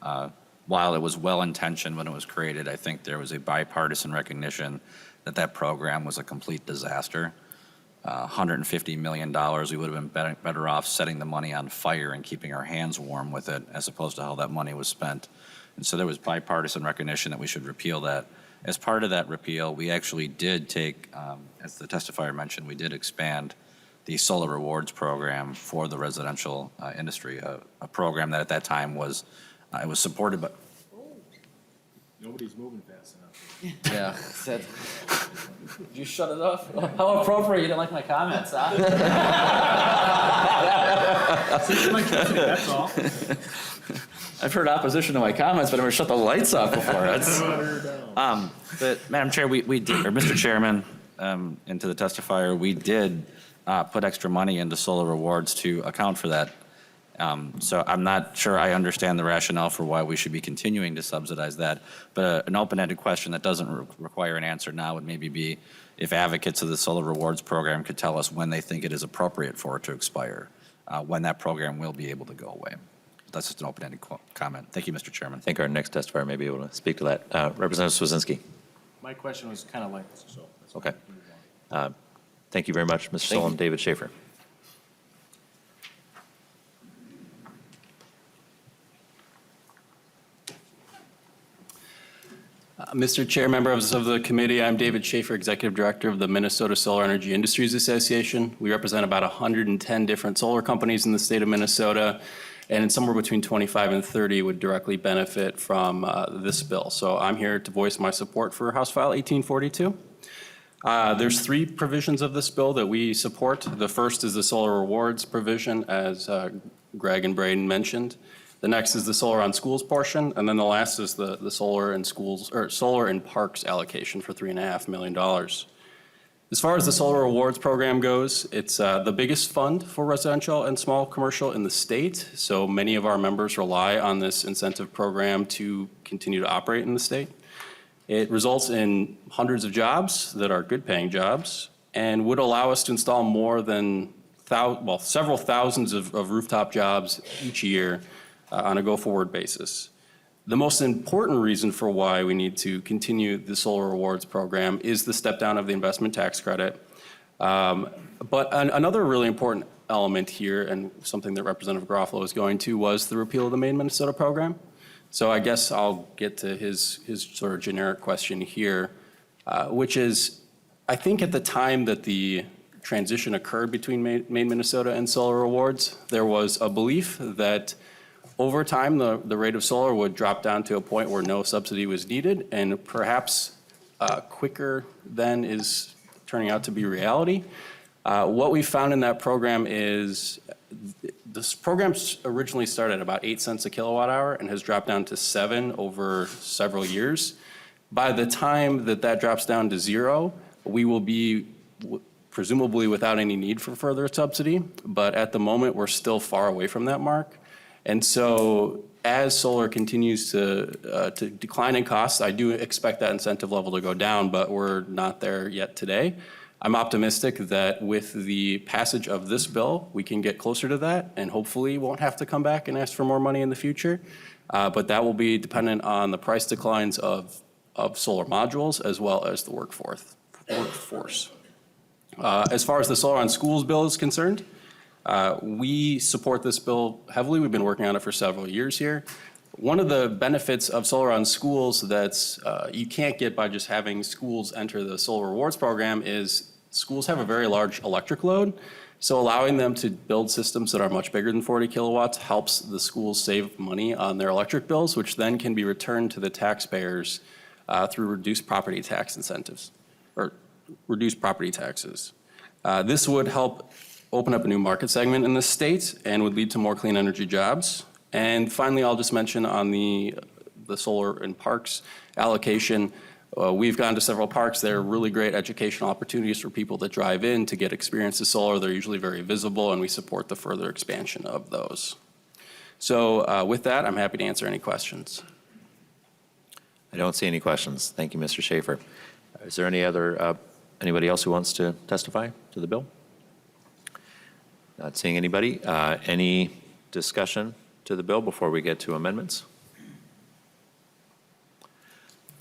While it was well-intentioned when it was created, I think there was a bipartisan recognition that that program was a complete disaster. $150 million, we would have been better off setting the money on fire and keeping our hands warm with it as opposed to how that money was spent. And so there was bipartisan recognition that we should repeal that. As part of that repeal, we actually did take, as the testifier mentioned, we did expand the solar rewards program for the residential industry, a program that at that time was, it was supported by. Nobody's moving fast enough. Yeah. Said, you shut it off? How appropriate, you didn't like my comments, huh? That's all. I've heard opposition to my comments, but I never shut the lights off before. But Madam Chair, we did, or Mr. Chairman, and to the testifier, we did put extra money into solar rewards to account for that. So I'm not sure I understand the rationale for why we should be continuing to subsidize that. But an open-ended question that doesn't require an answer now would maybe be if advocates of the solar rewards program could tell us when they think it is appropriate for it to expire, when that program will be able to go away. That's just an open-ended comment. Thank you, Mr. Chairman. I think our next testifier may be able to speak to that. Representative Swazinski. My question was kind of like, so. Okay. Thank you very much, Mr. Solom. David Schaefer. Mr. Chair, members of the committee, I'm David Schaefer, Executive Director of the Minnesota Solar Energy Industries Association. We represent about 110 different solar companies in the state of Minnesota, and somewhere between 25 and 30 would directly benefit from this bill. So I'm here to voice my support for House File 1842. There's three provisions of this bill that we support. The first is the solar rewards provision, as Greg and Braden mentioned. The next is the solar on schools portion, and then the last is the solar in schools, or solar in parks allocation for $3.5 million. As far as the solar rewards program goes, it's the biggest fund for residential and small commercial in the state. So many of our members rely on this incentive program to continue to operate in the state. It results in hundreds of jobs that are good paying jobs and would allow us to install more than several thousands of rooftop jobs each year on a go-forward basis. The most important reason for why we need to continue the solar rewards program is the step down of the investment tax credit. But another really important element here, and something that Representative Garofalo is going to, was the repeal of the Made in Minnesota program. So I guess I'll get to his sort of generic question here, which is, I think at the time that the transition occurred between Made in Minnesota and solar rewards, there was a belief that over time, the rate of solar would drop down to a point where no subsidy was needed, and perhaps quicker than is turning out to be reality. What we found in that program is this program originally started at about 8 cents a kilowatt hour and has dropped down to 7 over several years. By the time that drops down to 0, we will be presumably without any need for further subsidy, but at the moment, we're still far away from that mark. And so as solar continues to decline in costs, I do expect that incentive level to go down, but we're not there yet today. I'm optimistic that with the passage of this bill, we can get closer to that and hopefully won't have to come back and ask for more money in the future. But that will be dependent on the price declines of solar modules as well as the workforce. As far as the Solar on Schools bill is concerned, we support this bill heavily. We've been working on it for several years here. One of the benefits of solar on schools that's you can't get by just having schools enter the solar rewards program is schools have a very large electric load. So allowing them to build systems that are much bigger than 40 kilowatts helps the schools save money on their electric bills, which then can be returned to the taxpayers through reduced property tax incentives or reduced property taxes. This would help open up a new market segment in the state and would lead to more clean energy jobs. And finally, I'll just mention on the solar and parks allocation, we've gone to several parks. They're really great educational opportunities for people that drive in to get experience with solar. They're usually very visible, and we support the further expansion of those. So with that, I'm happy to answer any questions. I don't see any questions. Thank you, Mr. Schaefer. Is there anybody else who wants to testify to the bill? Not seeing anybody. Any discussion to the bill before we get to amendments?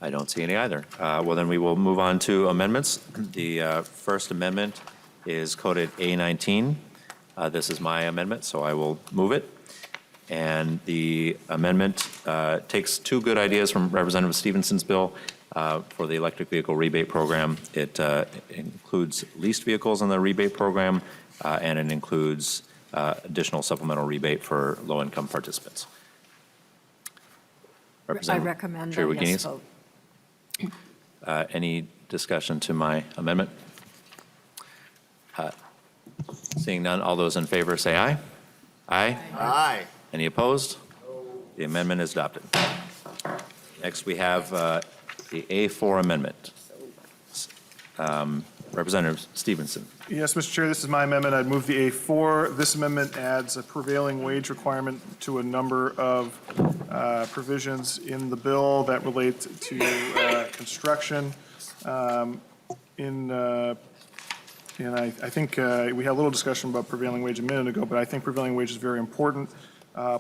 I don't see any either. Well, then we will move on to amendments. The first amendment is coded A19. This is my amendment, so I will move it. And the amendment takes two good ideas from Representative Stephenson's bill for the electric vehicle rebate program. It includes leased vehicles in the rebate program, and it includes additional supplemental rebate for low-income participants. I recommend Chair a yes Wagenius? vote. Any discussion to my amendment? Seeing none, all those in favor say aye. Aye? Aye. Any opposed? The amendment is adopted. Next, we have the A4 amendment. Representative Stephenson. Yes, Mr. Chair, this is my amendment. I'd move the A4. This amendment adds a prevailing wage requirement to a number of provisions in the bill that relate to construction. And I think we had a little discussion about prevailing wage a minute ago, but I think prevailing wage is very important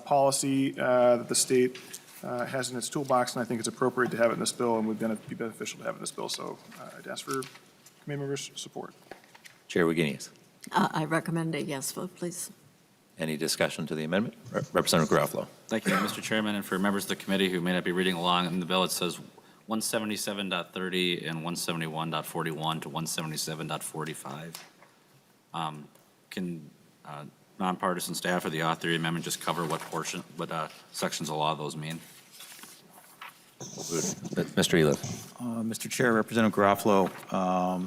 policy that the state has in its toolbox, and I think it's appropriate to have it in this bill and would be beneficial to have it in this bill. So I'd ask for committee members' support. Chair Wagenius. I recommend a yes vote, please. Any discussion to the amendment? Representative Garofalo. Thank you, Mr. Chairman, and for members of the committee who may not be reading along in the bill, it says 177.30 and 171.41 to 177.45. Can nonpartisan staff or the author of the amendment just cover what sections of law those mean? Mr. Eliff. Mr. Chair, Representative Garofalo,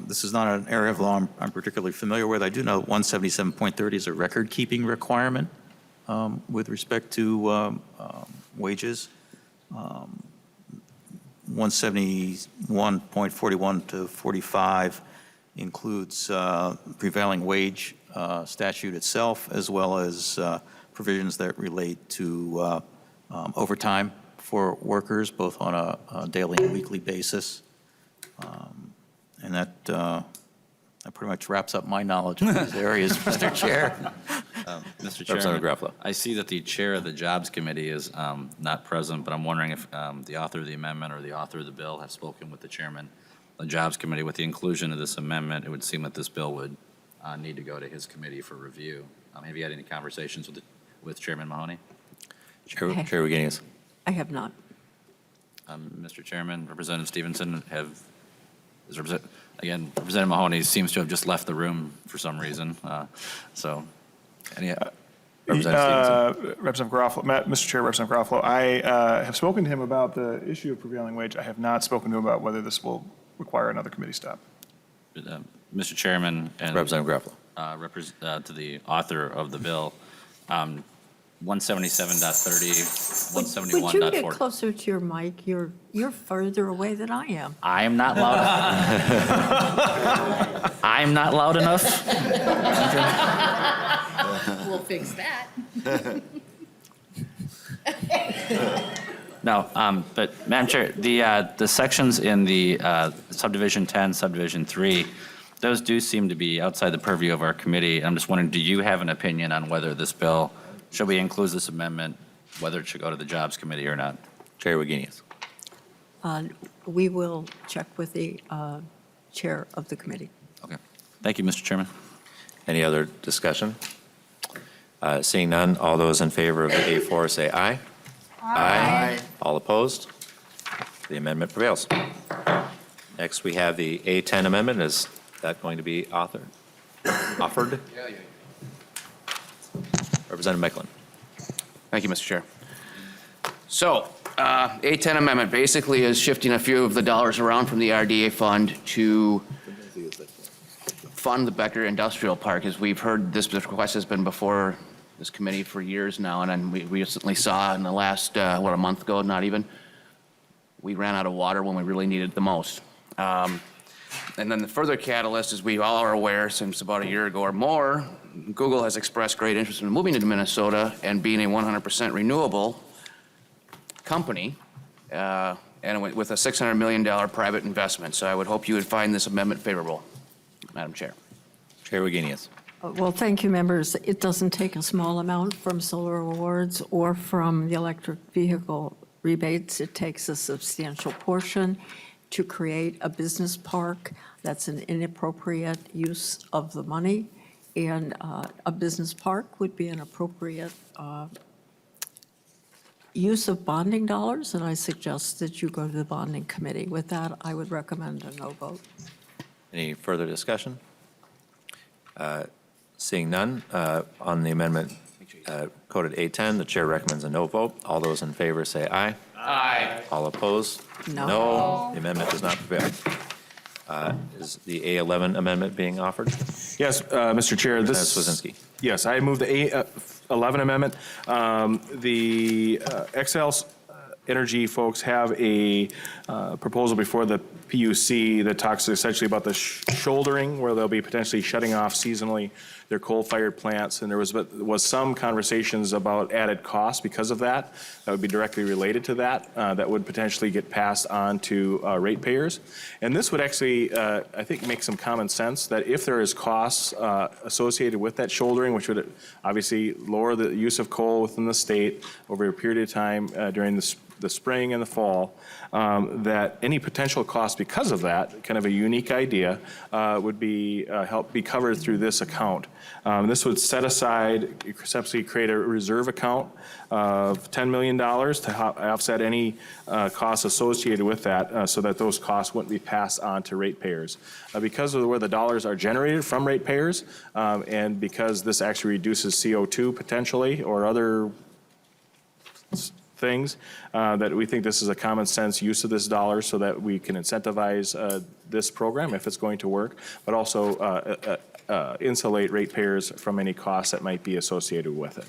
this is not an area of law I'm particularly familiar with. I do know 177.30 is a record-keeping requirement with respect to wages. 171.41 to 45 includes prevailing wage statute itself, as well as provisions that relate to overtime for workers, both on a daily and weekly basis. And that pretty much wraps up my knowledge in these areas, Mr. Chair. Mr. Chairman, I see that the chair of the Jobs Committee is not present, but I'm wondering if the author of the amendment or the author of the bill have spoken with the chairman of the Jobs Committee. With the inclusion of this amendment, it would seem that this bill would need to go to his committee for review. Have you had any conversations with Chairman Mahoney? Chair Wagenius. I have not. Mr. Chairman, Representative Stephenson, again, Representative Mahoney seems to have just left the room for some reason. So, any, Representative Garofalo, Mr. Chair, Representative Garofalo, I have spoken to him about the issue of prevailing wage. I have not spoken to him about whether this will require another committee stop. Mr. Chairman and Representative Garofalo, to the author of the bill, 177.30, 171.40. Would you get closer to your mic? You're further away than I am. I am not loud. I'm not loud enough. We'll fix that. No, but Madam Chair, the sections in the subdivision 10, subdivision 3, those do seem to be outside the purview of our committee. I'm just wondering, do you have an opinion on whether this bill, should we include this amendment, whether it should go to the Jobs Committee or not? Chair Wagenius. We will check with the chair of the committee. Okay. Thank you, Mr. Chairman. Any other discussion? Seeing none, all those in favor of the A4 say aye. Aye. All opposed? The amendment prevails. Next, we have the A10 amendment. Is that going to be offered? Representative Michelin. Thank you, Mr. Chair. So, A10 amendment basically is shifting a few of the dollars around from the RDA fund to fund the Becker Industrial Park. As we've heard, this request has been before this committee for years now, and then we recently saw in the last, a month ago, not even, we ran out of water when we really needed it the most. And then the further catalyst, as we all are aware, since about a year ago or more, Google has expressed great interest in moving into Minnesota and being a 100% renewable company, and with a $600 million private investment. So I would hope you would find this amendment favorable, Madam Chair. Chair Wagenius. Well, thank you, members. It doesn't take a small amount from solar awards or from the electric vehicle rebates. It takes a substantial portion to create a business park. That's an inappropriate use of the money, and a business park would be an appropriate use of bonding dollars, and I suggest that you go to the bonding committee. With that, I would recommend a no vote. Any further discussion? Seeing none, on the amendment coded A10, the chair recommends a no vote. All those in favor say aye. Aye. All opposed? No. The amendment does not prevail. Is the A11 amendment being offered? Yes, Mr. Chair, this. Swazinski. Yes, I move the A11 amendment. The Xcel Energy folks have a proposal before the PUC that talks essentially about the shouldering, where they'll be potentially shutting off seasonally their coal-fired plants, and there was some conversations about added costs because of that. That would be directly related to that, that would potentially get passed on to ratepayers. And this would actually, I think, make some common sense that if there is costs associated with that shouldering, which would obviously lower the use of coal within the state over a period of time during the spring and the fall, that any potential cost because of that, kind of a unique idea, would be help be covered through this account. This would set aside, essentially create a reserve account of $10 million to offset any costs associated with that, so that those costs wouldn't be passed on to ratepayers. Because of where the dollars are generated from ratepayers, and because this actually reduces CO2 potentially or other things, that we think this is a common sense use of this dollar so that we can incentivize this program if it's going to work, but also insulate ratepayers from any costs that might be associated with it.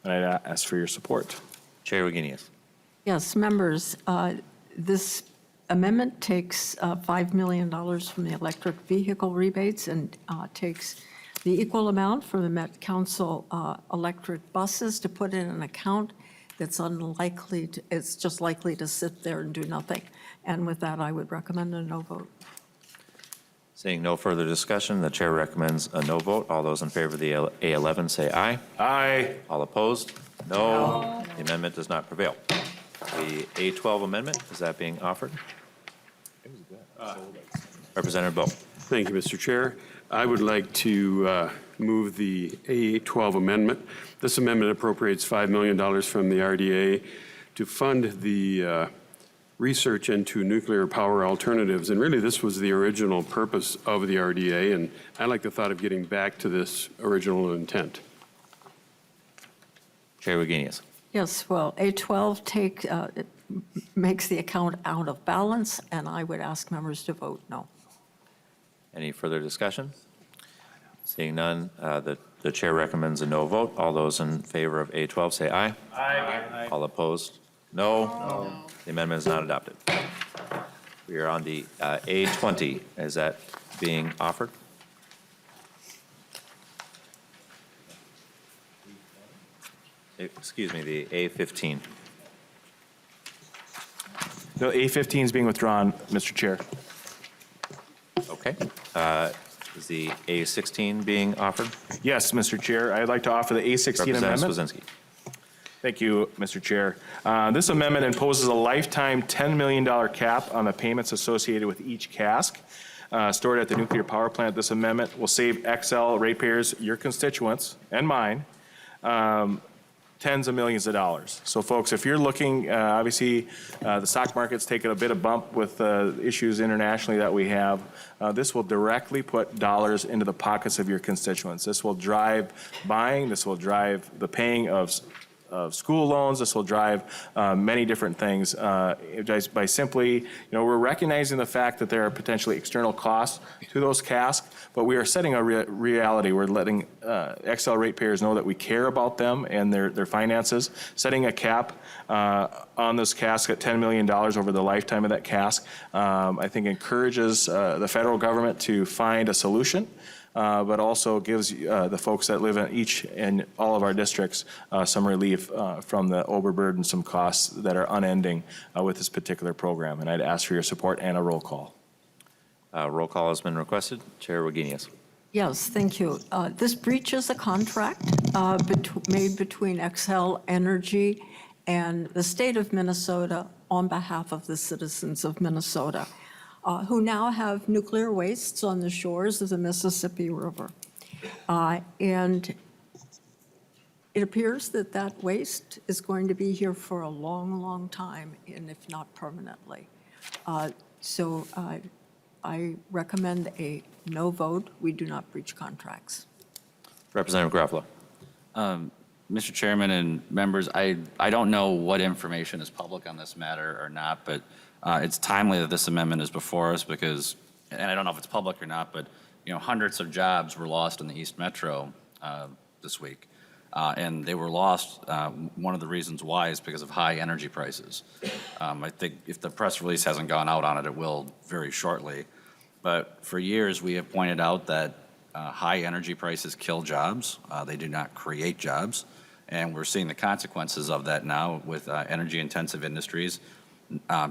And I'd ask for your support. Chair Wagenius. Yes, members, this amendment takes $5 million from the electric vehicle rebates and takes the equal amount from the Met Council electric buses to put in an account that's unlikely to, it's just likely to sit there and do nothing. And with that, I would recommend a no vote. Seeing no further discussion, the chair recommends a no vote. All those in favor of the A11 say aye. Aye. All opposed? No. The amendment does not prevail. The A12 amendment, is that being offered? Representative Bo. Thank you, Mr. Chair. I would like to move the A12 amendment. This amendment appropriates $5 million from the RDA to fund the research into nuclear power alternatives. And really, this was the original purpose of the RDA, and I like the thought of getting back to this original intent. Chair Wagenius. Yes, well, A12 it makes the account out of balance, and I would ask members to vote no. Any further discussion? Seeing none, the chair recommends a no vote. All those in favor of A12 say aye. Aye. All opposed? No. The amendment is not adopted. We are on the A20. Is that being offered? Excuse me, the A15. No, A15 is being withdrawn, Mr. Chair. Okay. Is the A16 being offered? Yes, Mr. Chair, I'd like to offer the A16 Representative amendment. Swazinski. Thank you, Mr. Chair. This amendment imposes a lifetime $10 million cap on the payments associated with each cask stored at the nuclear power plant. This amendment will save XL ratepayers, your constituents, and mine, tens of millions of dollars. So folks, if you're looking, obviously, the stock market's taken a bit of bump with issues internationally that we have. This will directly put dollars into the pockets of your constituents. This will drive buying, this will drive the paying of school loans. This will drive many different things by simply, we're recognizing the fact that there are potentially external costs to those casks, but we are setting a reality. We're letting XL ratepayers know that we care about them and their finances. Setting a cap on this cask at $10 million over the lifetime of that cask, I think encourages the federal government to find a solution. But also gives the folks that live in each and all of our districts some relief from the overburdensome costs that are unending with this particular program. And I'd ask for your support and a roll call. Roll call has been requested. Chair Wagenius. Yes, thank you. This breaches a contract made between XL Energy and the state of Minnesota on behalf of the citizens of Minnesota, who now have nuclear wastes on the shores of the Mississippi River. And it appears that that waste is going to be here for a long, long time, and if not permanently. So I recommend a no vote. We do not breach contracts. Representative Garofalo. Mr. Chairman and members, I don't know what information is public on this matter or not, but it's timely that this amendment is before us because, and I don't know if it's public or not, but hundreds of jobs were lost in the East Metro this week. And they were lost, one of the reasons why is because of high energy prices. I think if the press release hasn't gone out on it, it will very shortly. But for years, we have pointed out that high energy prices kill jobs. They do not create jobs. And we're seeing the consequences of that now with energy-intensive industries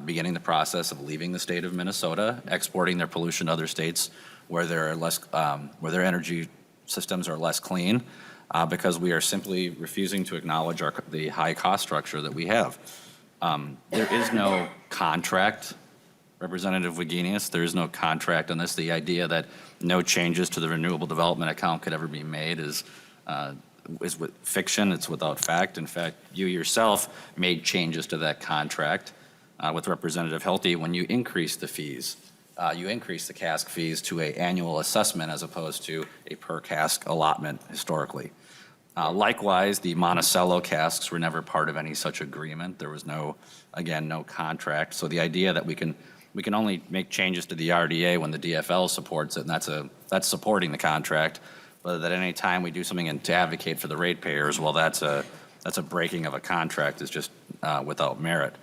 beginning the process of leaving the state of Minnesota, exporting their pollution to other states where there are less, where their energy systems are less clean, because we are simply refusing to acknowledge the high cost structure that we have. There is no contract, Representative Wagenius. There is no contract on this. The idea that no changes to the renewable development account could ever be made is with fiction. It's without fact. In fact, you yourself made changes to that contract with Representative Hilty when you increased the fees. You increased the cask fees to an annual assessment as opposed to a per cask allotment historically. Likewise, the Monticello casks were never part of any such agreement. There was no, again, no contract. So the idea that we can only make changes to the RDA when the DFL supports it, and that's supporting the contract, but that any time we do something to advocate for the ratepayers, well, that's a breaking of a contract is just without merit.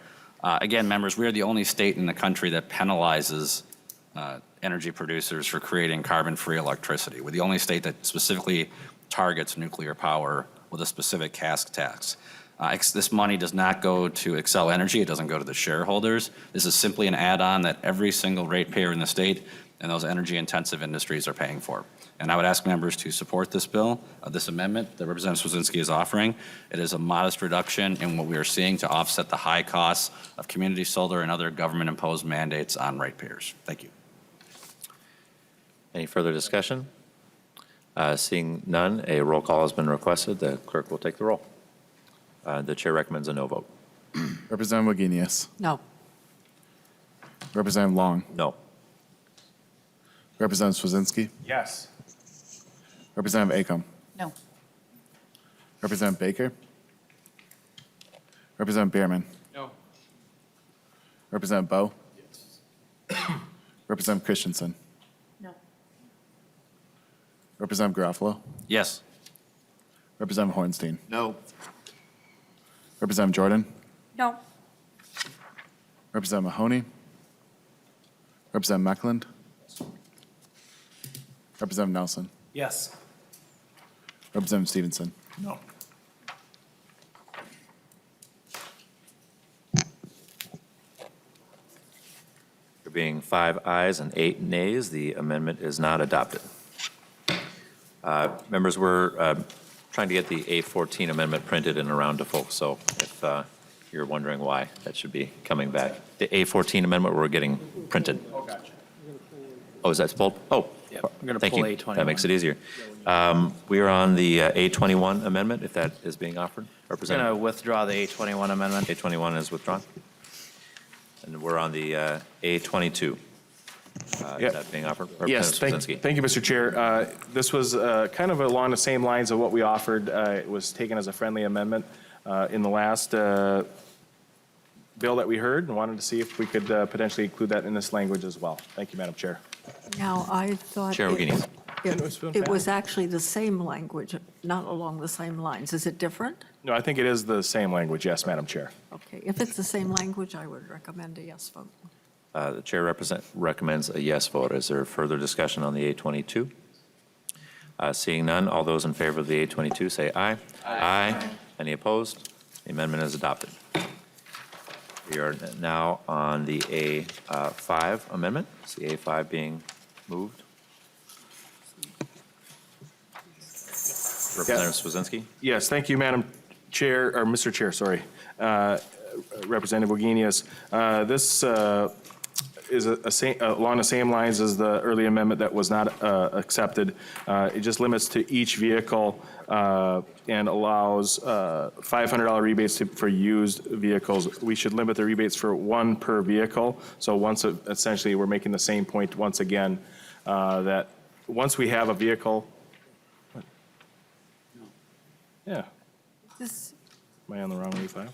Again, members, we are the only state in the country that penalizes energy producers for creating carbon-free electricity. We're the only state that specifically targets nuclear power with a specific cask tax. This money does not go to Xcel Energy. It doesn't go to the shareholders. This is simply an add-on that every single ratepayer in the state and those energy-intensive industries are paying for. And I would ask members to support this bill, this amendment that Representative Swazinski is offering. It is a modest reduction in what we are seeing to offset the high costs of community solar and other government-imposed mandates on ratepayers. Thank you. Any further discussion? Seeing none, a roll call has been requested. The clerk will take the roll. The chair recommends a no vote. Representative Wagenius. No. Representative Long. No. Representative Swazinski. Yes. Representative Acom. No. Representative Baker. Representative Bierman. No. Representative Bowe. Representative Christensen. No. Representative Garofalo. Yes. Representative Hornstein. No. Representative Jordan. No. Representative Mahoney. Representative Meckland. Representative Nelson. Yes. Representative Stephenson. No. being 5 ayes and 8 nays, the amendment is not adopted. Members, we're trying to get the A14 amendment printed and around to folks, so if you're wondering why, that should be coming back. The A14 amendment we're getting printed. Oh, gotcha. Oh, is that pulled? Oh, Yeah, I'm going to thank pull you. A21. That makes it easier. We are on the A21 amendment, if that is being offered. We're going to Representative, withdraw the A21 amendment. A21 is withdrawn. And we're on the A22. Yep. Is that being offered? Yes, Representative thank you, Mr. Chair. This was kind of along the same lines of what we offered. It was taken as a friendly amendment in the last bill that we heard, and wanted to see if we could potentially include that in this language as well. Thank you, Madam Chair. Now, I thought Chair Wagenius. it was actually the same language, not along the same lines. Is it different? No, I think it is the same language, yes, Madam Chair. Okay, if it's the same language, I would recommend a yes vote. The chair recommends a yes vote. Is there further discussion on the A22? Seeing none, all those in favor of the A22 say aye. Aye. Any opposed? The amendment is adopted. We are now on the A5 amendment. Is the A5 being moved? Representative Swazinski? Yes, thank you, Madam Chair, or Mr. Chair, sorry. Representative Wagenius. This is along the same lines as the early amendment that was not accepted. It just limits to each vehicle and allows $500 rebates for used vehicles. We should limit the rebates for one per vehicle. So once, essentially, we're making the same point once again, that once we have a vehicle. Yeah. This, Am I on the wrong A5?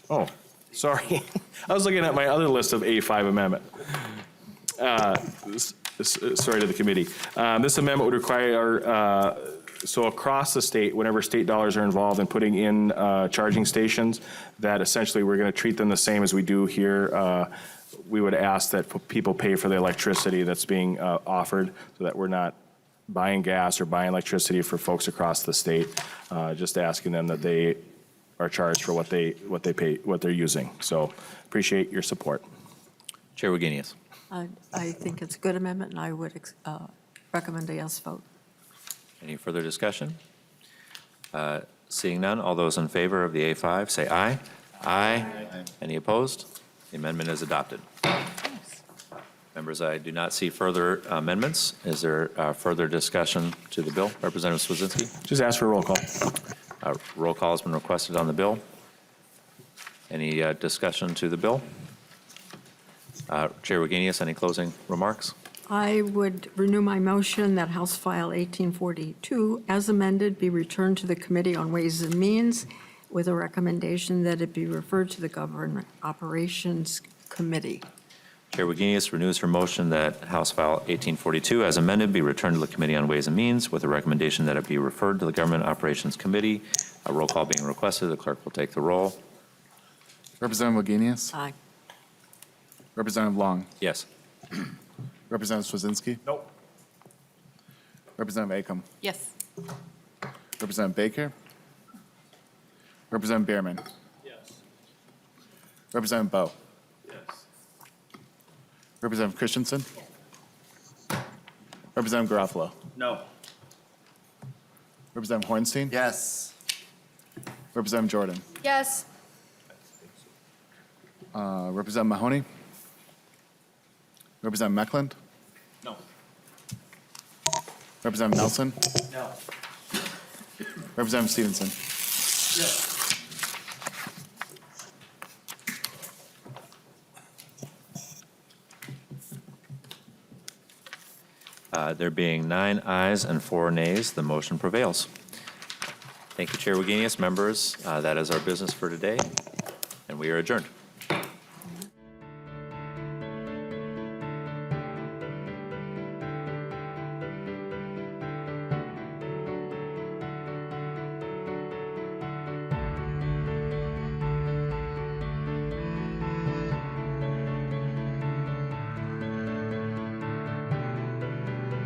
Oh, sorry. I was looking at my other list of A5 amendment. Sorry to the committee. This amendment would require, so across the state, whenever state dollars are involved in putting in charging stations, that essentially we're going to treat them the same as we do here. We would ask that people pay for the electricity that's being offered, so that we're not buying gas or buying electricity for folks across the state, just asking them that they are charged for what they're using. So appreciate your support. Chair Wagenius. I think it's a good amendment, and I would recommend a yes vote. Any further discussion? Seeing none, all those in favor of the A5 say aye. Aye. Any opposed? The amendment is adopted. Members, I do not see further amendments. Is there further discussion to the bill? Representative Swazinski? Just ask for a roll call. Roll call has been requested on the bill. Any discussion to the bill? Chair Wagenius, any closing remarks? I would renew my motion that House File 1842, as amended, be returned to the Committee on Ways and Means with a recommendation that it be referred to the Government Operations Committee. Chair Wagenius renews her motion that House File 1842, as amended, be returned to the Committee on Ways and Means with a recommendation that it be referred to the Government Operations Committee. A roll call being requested. The clerk will take the roll. Representative Wagenius? Aye. Representative Long? Yes. Representative Swazinski? Nope. Representative Acom? Yes. Representative Baker? Representative Bierman? Yes. Representative Bowe? Yes. Representative Christensen? Representative Garofalo? No. Representative Hornstein? Yes. Representative Jordan? Yes. Representative Mahoney? Representative Meckland? No. Representative Nelson? No. Representative Stephenson? Yes. There being 9 ayes and 4 nays, the motion prevails. Thank you, Chair Wagenius. Members, that is our business for today, and we are adjourned.